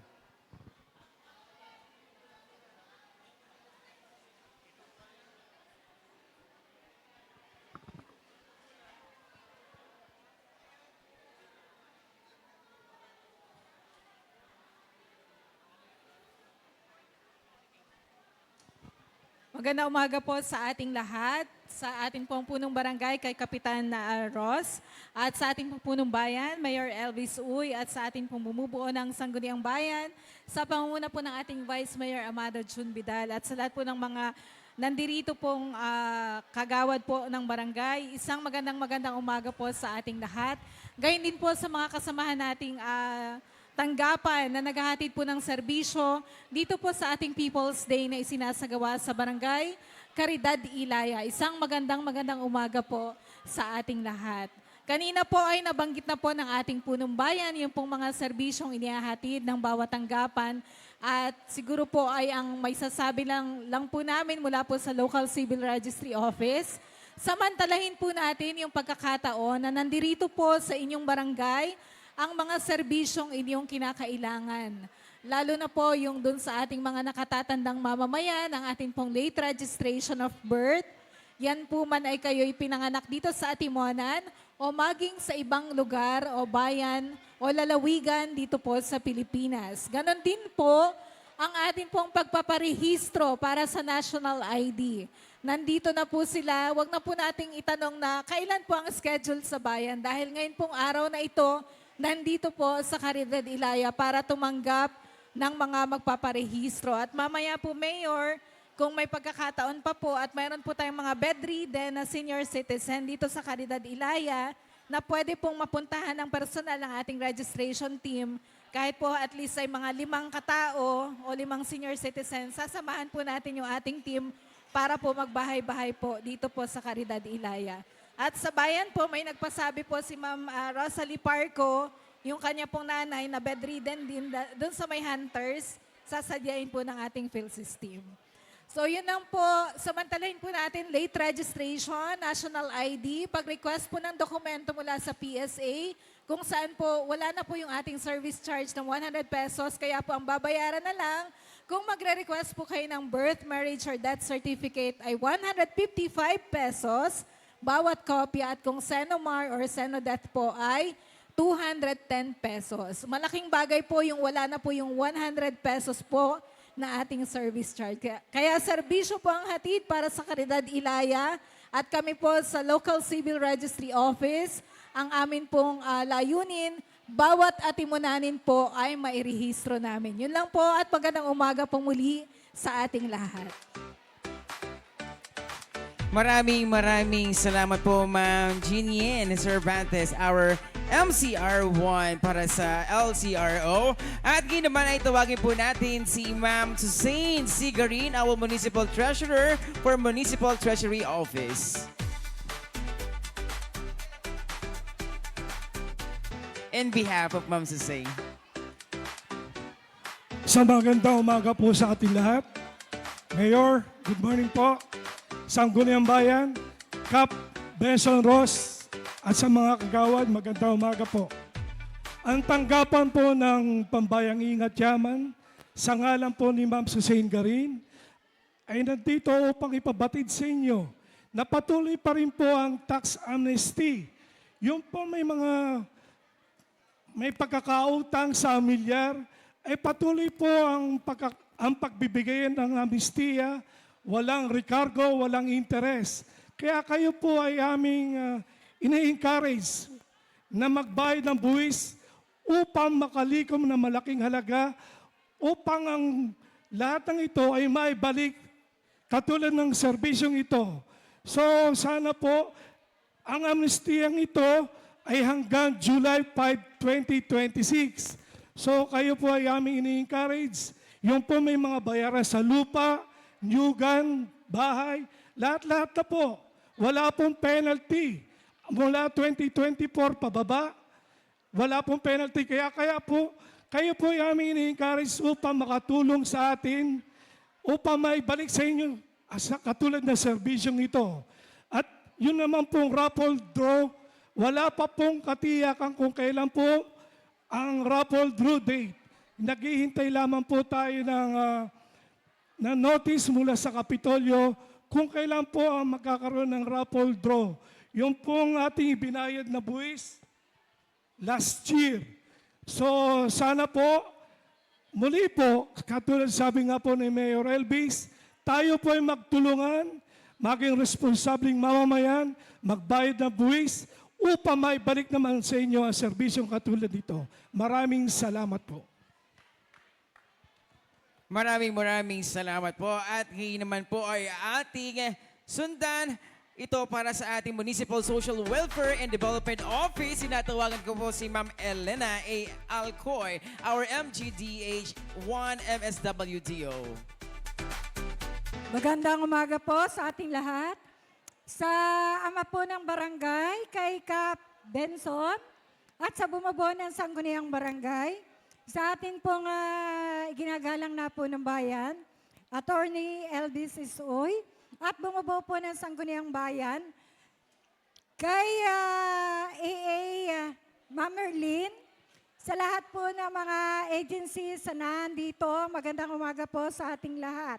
S11: Magandang umaga po sa ating lahat, sa ating pong punong barangay kay Kapitan na Ross, at sa ating pong punong bayan, Mayor Elvis Uy, at sa ating pong bumubuo ng Sangguniang Bayan, sa pangunguna po ng ating Vice Mayor Amado June Vidal, at sa lahat po ng mga nandirito pong kagawad po ng barangay, isang magandang umaga po sa ating lahat. Gayon din po sa mga kasamahan nating tanggapan na naghahatid po ng serbisyo dito po sa ating People's Day na isinasagawa sa Barangay Caridad, Ilaya. Isang magandang umaga po sa ating lahat. Kanina po ay nabanggit na po ng ating punong bayan yung pong mga serbisyong inihahatid ng bawat tanggapan, at siguro po ay ang may sasabi lang po namin mula po sa Local Civil Registry Office. Samantalahin po natin yung pagkakataon na nandirito po sa inyong barangay ang mga serbisyong inyong kinakailangan. Lalo na po yung dun sa ating mga nakatatandang mamamayan, ang ating pong late registration of birth. Yan po man ay kayo'y pinanganak dito sa Atimonan o maging sa ibang lugar o bayan o lalawigan dito po sa Pilipinas. Ganon din po ang ating pong pagpaparehistro para sa National ID. Nandito na po sila. Huwag na po nating itanong na kailan po ang schedule sa bayan dahil ngayon pong araw na ito, nandito po sa Caridad, Ilaya para tumanggap ng mga magpaparehistro. At mamaya po, Mayor, kung may pagkakataon pa po at mayroon po tayong mga bedridden na senior citizen dito sa Caridad, Ilaya na pwede pong mapuntahan ng personal ng ating registration team, kahit po at least ay mga 5 katao o 5 senior citizens, sasamahan po natin yung ating team para po magbahay-bahay po dito po sa Caridad, Ilaya. At sa bayan po, may nagpasabi po si Ma'am Rosalie Parco, yung kanya pong nanay na bedridden din doon sa may Hunters, sasadyain po ng ating PhilSys team. So yun lang po, samantalahin po natin late registration, national ID, pag-request po ng dokumento mula sa PSA, kung saan po wala na po yung ating service charge ng 100 pesos, kaya po ang babayaran na lang, kung magre-request po kayo ng birth, marriage, or death certificate ay 155 pesos bawat kopya, at kung Senomar or Senodeath po ay 210 pesos. Malaking bagay po yung wala na po yung 100 pesos po na ating service charge. Kaya serbisyo po ang hatid para sa Caridad Ilaya, at kami po sa Local Civil Registry Office, ang amin pong layunin, bawat atimunanin po ay mairehistro namin. Yun lang po, at magandang umaga po muli sa ating lahat.
S1: Maraming salamat po, Ma'am Jeannie Cervantes, our MCR1 para sa LCRO. At ngayon naman ay tawagin po natin si Ma'am Susain Sigarin, our Municipal Treasurer for Municipal Treasury Office. In behalf of Ma'am Susain.
S12: Sa magandang umaga po sa ating lahat. Mayor, good morning po. Sangguniang Bayan, Kap, Benson Ross, at sa mga kagawad, magandang umaga po. Ang tanggapan po ng Pambayang Ingat Yaman sa ngalan po ni Ma'am Susain Garin ay nandito upang ipabatid sa inyo na patuloy pa rin po ang tax amnesty. Yung po may pagkakautang sa milyar, ay patuloy po ang pagbibigayan ng amnestiya, walang recargo, walang interes. Kaya kayo po ay aming ini-encourage na magbayad ng buwis upang makalikom na malaking halaga, upang ang lahat ng ito ay maibalik katulad ng serbisyong ito. So sana po ang amnestiyang ito ay hanggang July 5, 2026. So kayo po ay aming ini-encourage. Yung po may mga bayaran sa lupa, nyugan, bahay, lahat-lahat na po. Wala pong penalty. Mula 2024 pababa, wala pong penalty. Kaya po, kayo po ay aming ini-encourage upang makatulong sa atin, upang maibalik sa inyo katulad na serbisyong ito. At yun naman pong raffle draw, wala pa pong katiyakan kung kailan po ang raffle draw date. Naghihintay lamang po tayo ng notice mula sa Kapitolyo kung kailan po ang magkakaroon ng raffle draw. Yung pong ating ibinayad na buwis last year. So sana po, muli po, katulad sabi nga po ni Mayor Elvis, tayo po ay magtulungan, maging responsabling mamamayan, magbayad ng buwis upang maibalik naman sa inyo ang serbisyong katulad nito. Maraming salamat po.
S1: Maraming salamat po. At ngayon naman po ay ating sundan ito para sa ating Municipal Social Welfare and Development Office. Sinatawagan ko po si Ma'am Elena A. Alcoy, our MGDH1 MSWDO.
S13: Magandang umaga po sa ating lahat. Sa ama po ng barangay, kay Kap Benson, at sa bumubuo ng Sangguniang Barangay, sa atin pong ginagalang na po ng bayan, Attorney Elvis Isoy, at bumubuo po ng Sangguniang Bayan, kay AA Ma'am Merlin, sa lahat po ng mga agencies na nandito, magandang umaga po sa ating lahat.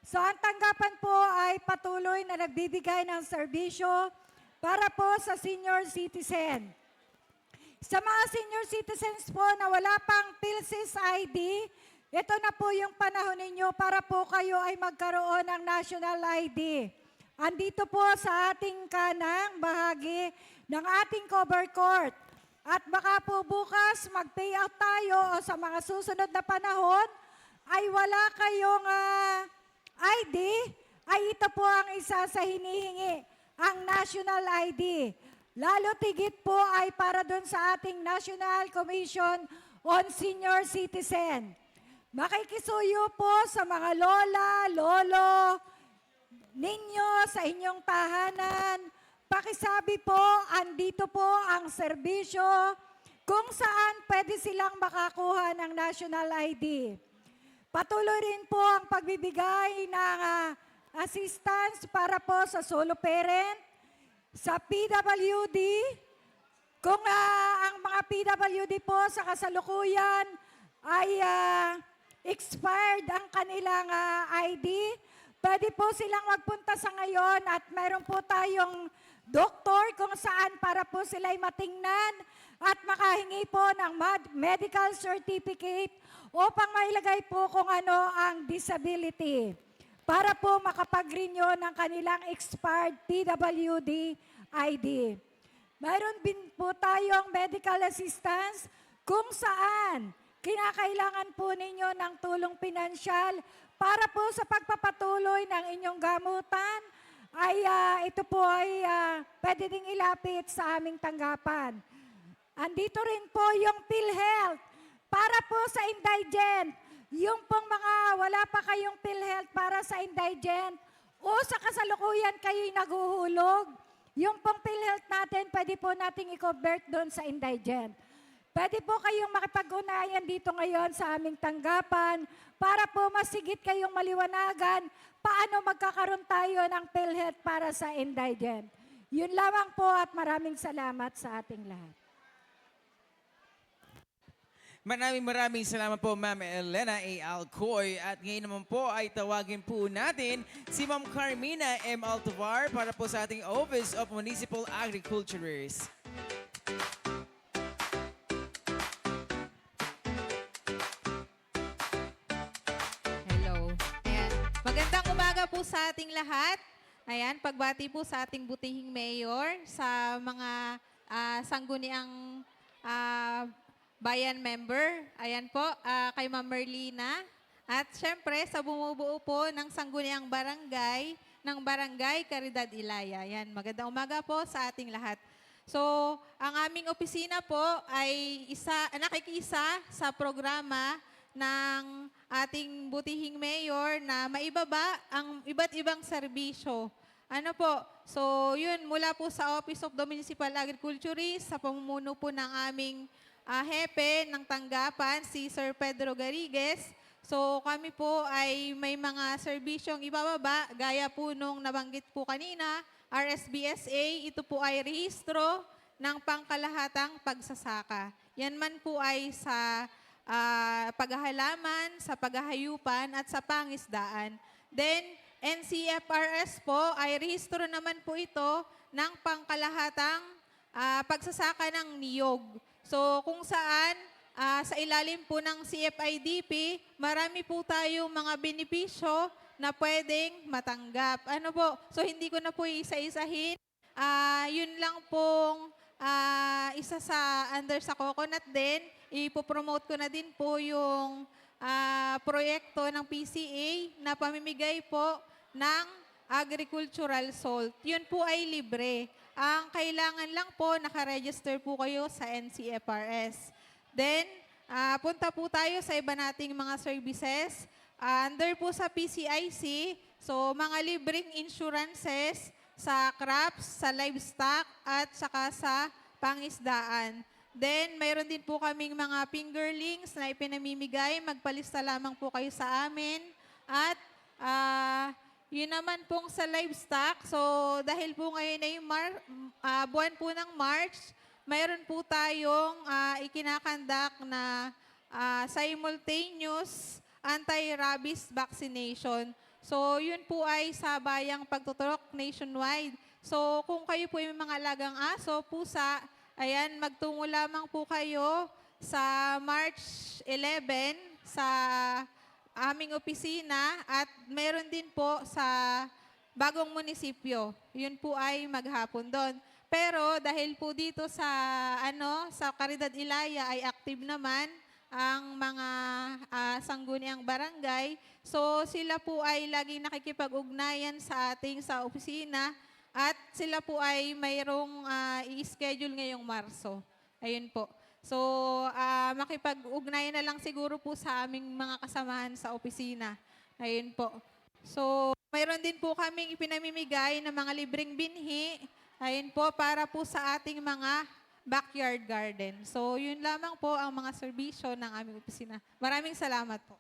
S13: So ang tanggapan po ay patuloy na nagbibigay ng serbisyo para po sa senior citizen. Sa mga senior citizens po na wala pang PhilSys ID, ito na po yung panahon ninyo para po kayo ay magkaroon ng national ID. Andito po sa ating kanang bahagi ng ating cover court. At baka po bukas mag-payout tayo o sa mga susunod na panahon ay wala kayong ID, ay ito po ang isa sa hinihingi, ang national ID. Lalo tigit po ay para doon sa ating National Commission on Senior Citizen. Makikisuyo po sa mga lola, lolo ninyo sa inyong tahanan. Pakisabi po, andito po ang serbisyo kung saan pwede silang makakuha ng national ID. Patuloy rin po ang pagbibigay ng assistance para po sa solo parent, sa PWD, kung ang mga PWD po sa kasalukuyan ay expired ang kanilang ID, pwede po silang magpunta sa ngayon at meron po tayong doktor kung saan para po sila'y matingnan at makahingi po ng medical certificate upang mailagay po kung ano ang disability para po makapag-renew ng kanilang expired PWD ID. Mayroon din po tayong medical assistance kung saan kinakailangan po ninyo ng tulong pinansyal para po sa pagpapatuloy ng inyong gamutan ay ito po ay pwede ding ilapit sa aming tanggapan. Andito rin po yung PhilHealth para po sa indigent. Yung pong mga wala pa kayong PhilHealth para sa indigent o sa kasalukuyan kayo'y naguhulog, yung pong PhilHealth natin, pwede po nating i-convert doon sa indigent. Pwede po kayong makipag-unayan dito ngayon sa aming tanggapan para po masigit kayong maliwanagan paano magkakaroon tayo ng PhilHealth para sa indigent. Yun lamang po at maraming salamat sa ating lahat.
S1: Maraming salamat po, Ma'am Elena A. Alcoy. At ngayon naman po ay tawagin po natin si Ma'am Carmina M. Altovar para po sa ating Office of Municipal Agriculturists.
S14: Hello. Ayan. Magandang umaga po sa ating lahat. Ayan, pagbati po sa ating butihing mayor, sa mga sangguniang bayan member. Ayan po, kay Ma'am Merlina. At syempre, sa bumubuo po ng sangguniang barangay, ng Barangay Caridad Ilaya. Ayan, magandang umaga po sa ating lahat. So, ang aming opisina po ay nakikiisa sa programa ng ating butihing mayor na maibaba ang iba't ibang serbisyo. Ano po? So, yun, mula po sa Office of the Municipal Agriculturist, sa pamumuno po ng aming hepe ng tanggapan, si Sir Pedro Garrigues. So kami po ay may mga serbisyong ibababa, gaya po nung nabanggit po kanina, RSBSA, ito po ay rehistro ng pangkalahatang pagsasaka. Yan man po ay sa paghahalaman, sa paghahayupan at sa pangisdaan. Then, NCFRS po ay rehistro naman po ito ng pangkalahatang pagsasaka ng niyog. So kung saan sa ilalim po ng CFIDP, marami po tayong mga benepisyo na pwedeng matanggap. Ano po? So hindi ko na po isa-isahin. Yun lang pong isa under sa coconut din. Ipopromote ko na din po yung proyekto ng PCA na pamimigay po ng agricultural salt. Yun po ay libre. Ang kailangan lang po, nakaregister po kayo sa NCFRS. Then, punta po tayo sa iba nating mga services. Under po sa PCIC, so mga libreng insurances sa crops, sa livestock, at saka sa pangisdaan. Then, mayroon din po kaming mga fingerlings na ipinamimigay. Magpalista lamang po kayo sa amin. At yun naman pong sa livestock, so dahil po ngayon ay buwan po ng March, mayroon po tayong ikinakandak na simultaneous anti-rabies vaccination. So yun po ay sa bayang pagtuturok nationwide. So kung kayo po ay may mga alagang aso, pusa, ayan, magtungo lamang po kayo sa March 11 sa aming opisina at meron din po sa bagong munisipyo. Yun po ay maghapon doon. Pero dahil po dito sa sa Caridad Ilaya ay active naman ang mga sangguniang barangay. So sila po ay laging nakikipag-ugnayan sa opisina at sila po ay mayroong i-schedule ngayong Marso. Ayun po. So, makipag-ugnayan na lang siguro po sa aming mga kasamahan sa opisina. Ayun po. So, mayroon din po kaming ipinamimigay na mga libreng binhi. Ayun po, para po sa ating mga backyard garden. So, yun lamang po ang mga serbisyo ng aming opisina. Maraming salamat po.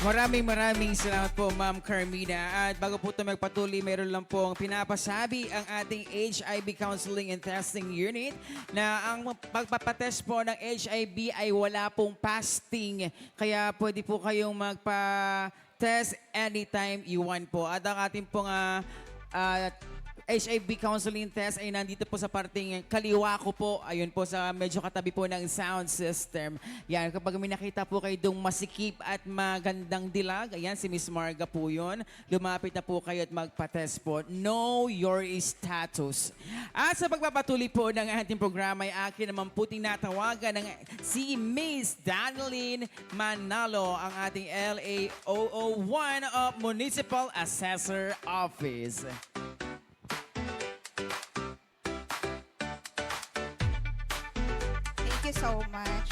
S1: Maraming salamat po, Ma'am Carmina. At bago po ito magpatuloy, meron lang pong pinapasabi ang ating HIV Counseling and Testing Unit na ang pagpapatest po ng HIV ay wala pong fasting. Kaya pwede po kayong magpa-test anytime you want po. At ang ating pong HIV counseling test ay nandito po sa parting kaliwa ko po. Ayun po sa medyo katabi po ng sound system. Yan, kapag may nakita po kayo dong masikip at magandang dilag, ayan, si Miss Marga po yun. Lumapit na po kayo at magpa-test po. Know your status. At sa pagpapatuloy po ng ating programa ay akin naman po tinatawagan ng si Miss Daneline Manalo, ang ating LA001 of Municipal Assessor Office.
S15: Thank you so much.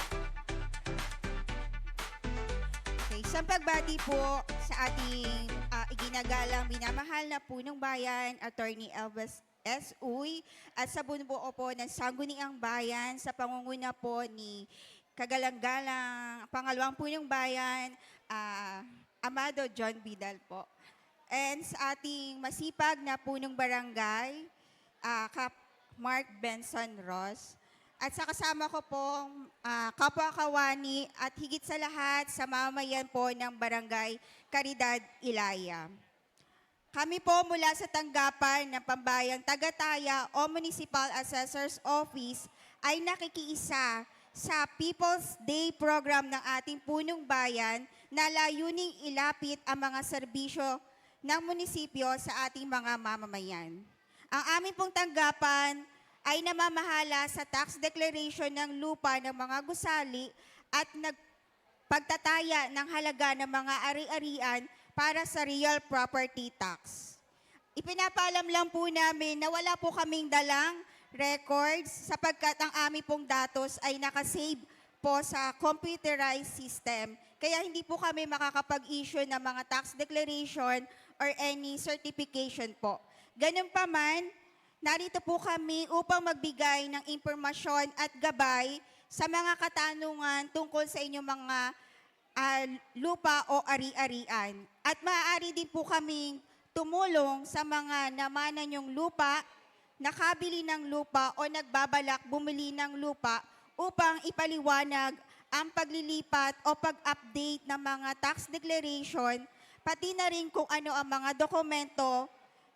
S15: Okay, isang pagbati po sa ating iginagalang minamahal na punong bayan, Attorney Elvis S. Uy, at sa bunubuo po ng Sangguniang Bayan sa pangunguna po ni Kagalang-galang pangalawang punong bayan, Amado John Vidal po. And sa ating masipag na punong barangay, Kap Mark Benson Ross. At sa kasama ko pong kapwa kawani at higit sa lahat sa mamamayan po ng Barangay Caridad, Ilaya. Kami po mula sa tanggapan ng Pambayang Tagataya o Municipal Assessor's Office ay nakikiisa sa People's Day Program ng ating punong bayan na layuning ilapit ang mga serbisyo ng munisipyo sa ating mga mamamayan. Ang aming pong tanggapan ay namamahala sa tax declaration ng lupa ng mga gusali at nagpagtataya ng halaga ng mga ari-arian para sa real property tax. Ipinapaalam lang po namin na wala po kaming dalang records sapagkat ang aming pong datos ay nakasave po sa computerized system. Kaya hindi po kami makakapag-issue ng mga tax declaration or any certification po. Ganun pa man, narito po kami upang magbigay ng impormasyon at gabay sa mga katanungan tungkol sa inyong mga lupa o ari-arian. At maaari din po kaming tumulong sa mga namanan yung lupa, nakabili ng lupa o nagbabalak bumili ng lupa upang ipaliwanag ang paglilipat o pag-update ng mga tax declaration, pati na rin kung ano ang mga dokumento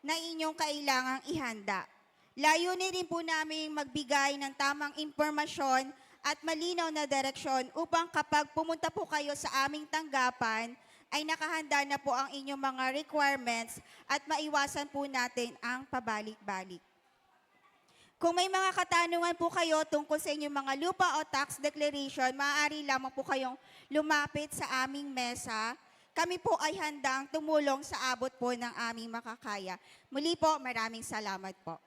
S15: na inyong kailangang ihanda. Layunin rin po namin magbigay ng tamang impormasyon at malinaw na direksyon upang kapag pumunta po kayo sa aming tanggapan, ay nakahanda na po ang inyong mga requirements at maiwasan po natin ang pabalik-balik. Kung may mga katanungan po kayo tungkol sa inyong mga lupa o tax declaration, maaari lamang po kayong lumapit sa aming mesa. Kami po ay handang tumulong sa abot po ng aming makakaya. Muli po, maraming salamat po.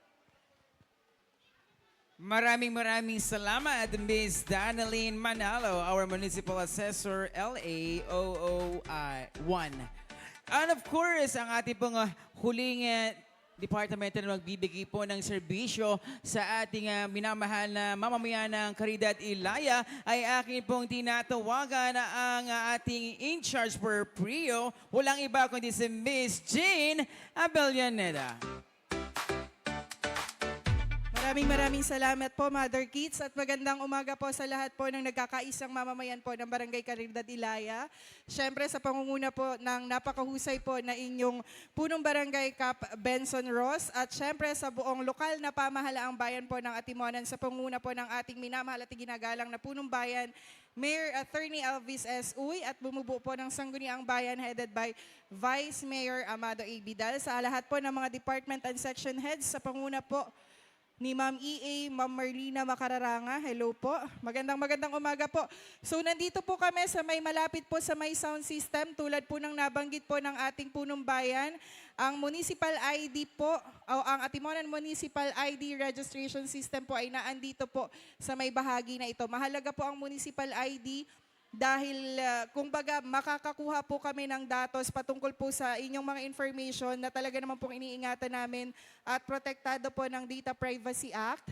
S1: Maraming salamat, Ms. Daneline Manalo, our Municipal Assessor LA001. And of course, ang ating pong huling departamento na magbibigay po ng serbisyo sa ating minamahal na mamamayan ng Caridad, Ilaya ay akin pong tinatawagan ang ating in-charge for PRIO. Walang iba kundi si Miss Jane Abellaneda.
S16: Maraming salamat po, Mother Kids, at magandang umaga po sa lahat po ng nagkakaisang mamamayan po ng Barangay Caridad, Ilaya. Siyempre sa pangunguna po ng napakahusay po na inyong punong barangay Kap Benson Ross, at siyempre sa buong lokal na pamahalaang bayan po ng Atimonan sa pangunguna po ng ating minamahal at ginagalang na punong bayan, Mayor Attorney Elvis S. Uy, at bumubuo po ng Sangguniang Bayan headed by Vice Mayor Amado A. Vidal, sa lahat po ng mga department and section heads sa pangunguna po ni Ma'am EA, Ma'am Marlina Macararanga. Hello po. Magandang umaga po. So nandito po kami sa may malapit po sa may sound system, tulad po ng nabanggit po ng ating punong bayan. Ang municipal ID po, o ang Atimonan Municipal ID Registration System po ay naandito po sa may bahagi na ito. Mahalaga po ang municipal ID dahil kumbaga makakakuha po kami ng datos patungkol po sa inyong mga information na talaga naman pong iniingatan namin at protektado po ng Data Privacy Act.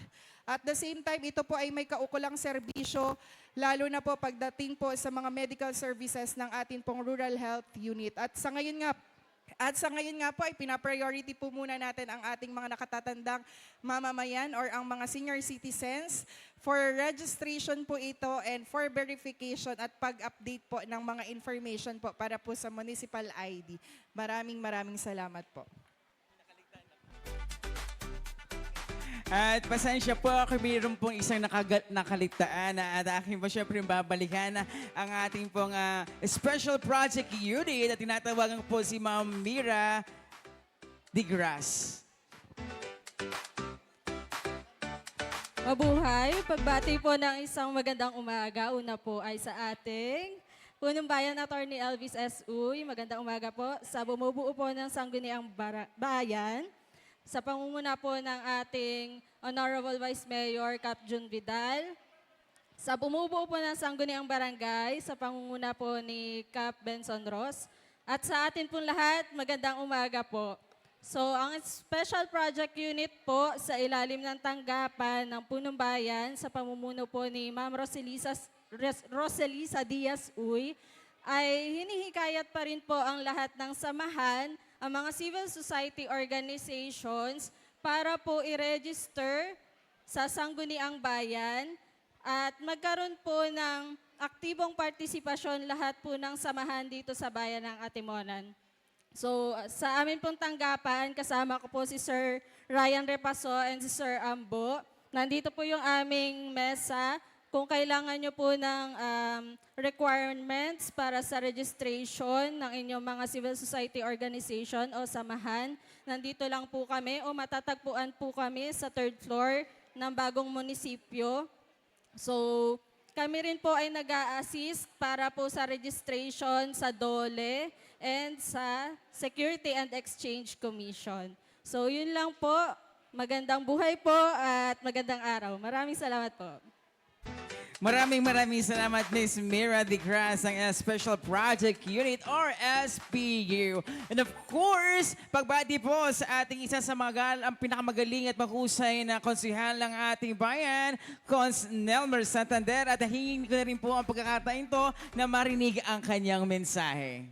S16: At the same time, ito po ay may kaukulang serbisyo, lalo na po pagdating po sa mga medical services ng ating pong Rural Health Unit. At sa ngayon nga po ay pina-priority po muna natin ang ating mga nakatatandang mamamayan or ang mga senior citizens. For registration po ito and for verification at pag-update po ng mga information po para po sa municipal ID. Maraming salamat po.
S1: At pasensya po, mayroon pong isang nakaligtaan at aking po syempre babalikan ang ating pong special project unit at tinatawagan po si Ma'am Mira Digras.
S17: Mabuhay! Pagbati po ng isang magandang umaga. Una po ay sa ating punong bayan, Attorney Elvis S. Uy. Magandang umaga po sa bumubuo po ng Sangguniang Bayan. Sa pangunguna po ng ating Honorable Vice Mayor Cap Jun Vidal. Sa bumubuo po ng Sangguniang Barangay, sa pangunguna po ni Cap Benson Ross. At sa atin pong lahat, magandang umaga po. So, ang Special Project Unit po sa ilalim ng tanggapan ng Punong Bayan sa pamumuno po ni Ma'am Roselisa Diaz Uy ay hinihikayat pa rin po ang lahat ng samahan, ang mga civil society organizations para po i-register sa Sangguniang Bayan at magkaroon po ng aktibong partisipasyon lahat po ng samahan dito sa bayan ng Atimonan. So, sa amin pong tanggapan, kasama ko po si Sir Ryan Repaso and si Sir Ambo. Nandito po yung aming mesa. Kung kailangan nyo po ng requirements para sa registration ng inyong mga civil society organization o samahan, nandito lang po kami o matatagpuan po kami sa 3rd floor ng bagong munisipyo. So, kami rin po ay nag-a-assist para po sa registration sa DOLE and sa Security and Exchange Commission. So, yun lang po. Magandang buhay po at magandang araw. Maraming salamat po.
S1: Maraming salamat, Ms. Mira Digras ng Special Project Unit or SPU. And of course, pagbati po sa ating isa sa ang pinakamagaling at mahusay na konsihal ng ating bayan, Cons Nelmer Santander. At hingin ko na rin po ang pagkakataon to na marinig ang kanyang mensahe.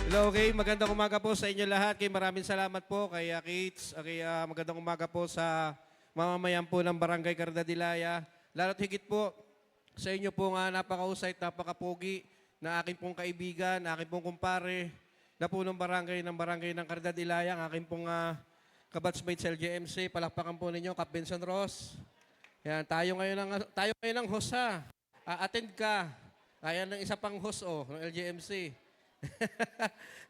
S18: Hello, okay. Magandang umaga po sa inyo lahat. Maraming salamat po kay Kits. Magandang umaga po sa mamamayan po ng Barangay Caridad-Ilaya. Lalo't higit po sa inyo po nga napakahusay at napakapogi na aking pong kaibigan, aking pong kumpare na po ng barangay ng Caridad-Ilaya, ang aking pong kabatsmate sa LGMC. Palakpakan po ninyo, Cap Benson Ross. Yan, tayo ngayon ng host ha. Attend ka. Ayan ng isa pang host ng LGMC.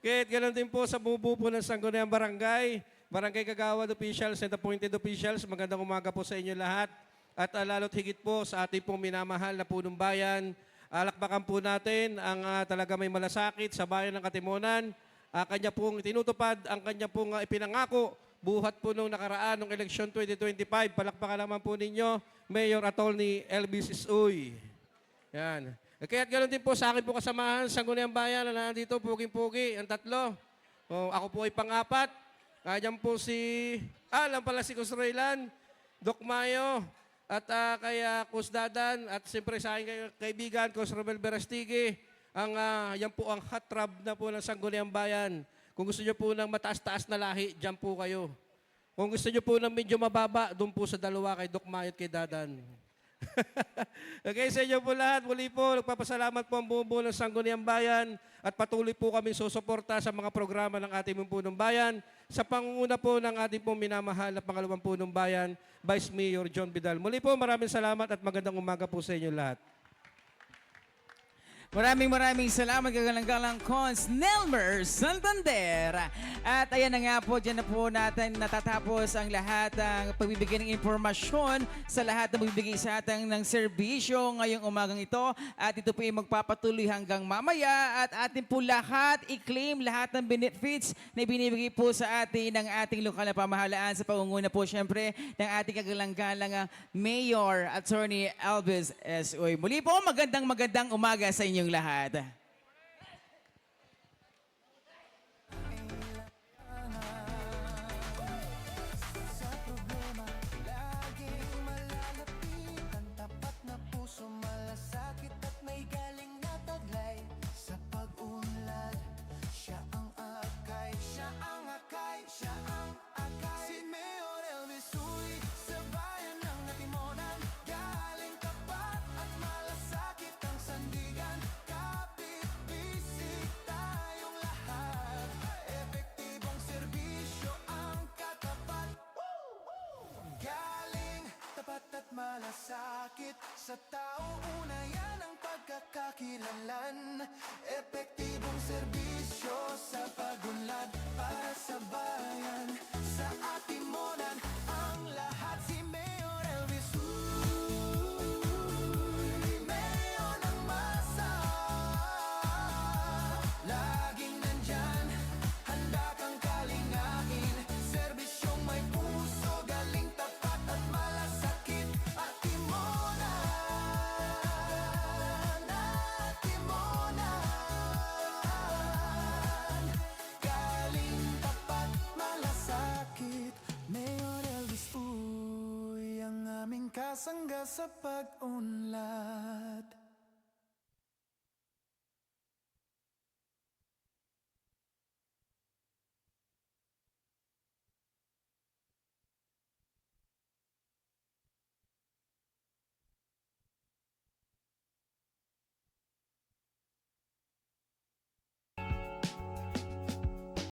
S18: Kahit ganoon din po sa bubuo po ng Sangguniang Barangay, Barangay Kagawad officials and appointed officials, magandang umaga po sa inyo lahat. At lalo't higit po sa ating pong minamahal na punong bayan, alakbakan po natin ang talaga may malasakit sa bayan ng Katimunan. Kanya pong tinutupad, ang kanya pong ipinangako, buhat po nung nakaraan ng eleksyon 2025. Palakpakan naman po ninyo, Mayor Atty. Elvis Uy. Yan. Kaya't ganoon din po sa akin po kasamahan, Sangguniang Bayan na nandito, puging-pugi, ang tatlo. Ako po ay pang-apat. Diyan po alam pala si Kusroylan, Doc Mayo, at kay Kusdadan, at siyempre sa aking kaibigan, Kus Romel Berastigui, yan po ang hot rub na po ng Sangguniang Bayan. Kung gusto nyo po ng mataas-taas na lahi, dyan po kayo. Kung gusto nyo po ng medyo mababa, doon po sa dalawa kay Doc Mayo at kay Dadan. Okay, sa inyo po lahat, muli po, nagpapasalamat po ang buong ng Sangguniang Bayan at patuloy po kami susuporta sa mga programa ng ating punong bayan sa pangunguna po ng ating pong minamahal na pangalawang punong bayan, Vice Mayor John Vidal. Muli po, maraming salamat at magandang umaga po sa inyo lahat.
S1: Maraming salamat, kagalang-galang Cons Nelmer Santander. At ayan na nga po, dyan na po natin natatapos ang lahat ng pagbibigay ng impormasyon sa lahat na magbibigay sa atin ng serbisyo ngayong umagang ito. At ito po ay magpapatuloy hanggang mamaya at atin po lahat i-claim lahat ng benefits na binibigay po sa atin ng ating lokal na pamahalaan sa pangunguna po syempre ng ating kagalang-galang Mayor Atty. Elvis S. Uy. Muli po, magandang umaga sa inyong lahat.
S19: malasakit sa tao. Una yan ang pagkakakilanlan, epektibong serbisyo sa pagunlad para sa bayan. Sa Atimonan ang lahat si Mayor Elvis Uy, Mayor ng masa, laging nandyan, handa kang kalingapin. Serbisyong may puso, galing, tapat at malasakit. Atimonan, galing, tapat, malasakit. Mayor Elvis Uy, ang aming kasangga sa pag-unlad.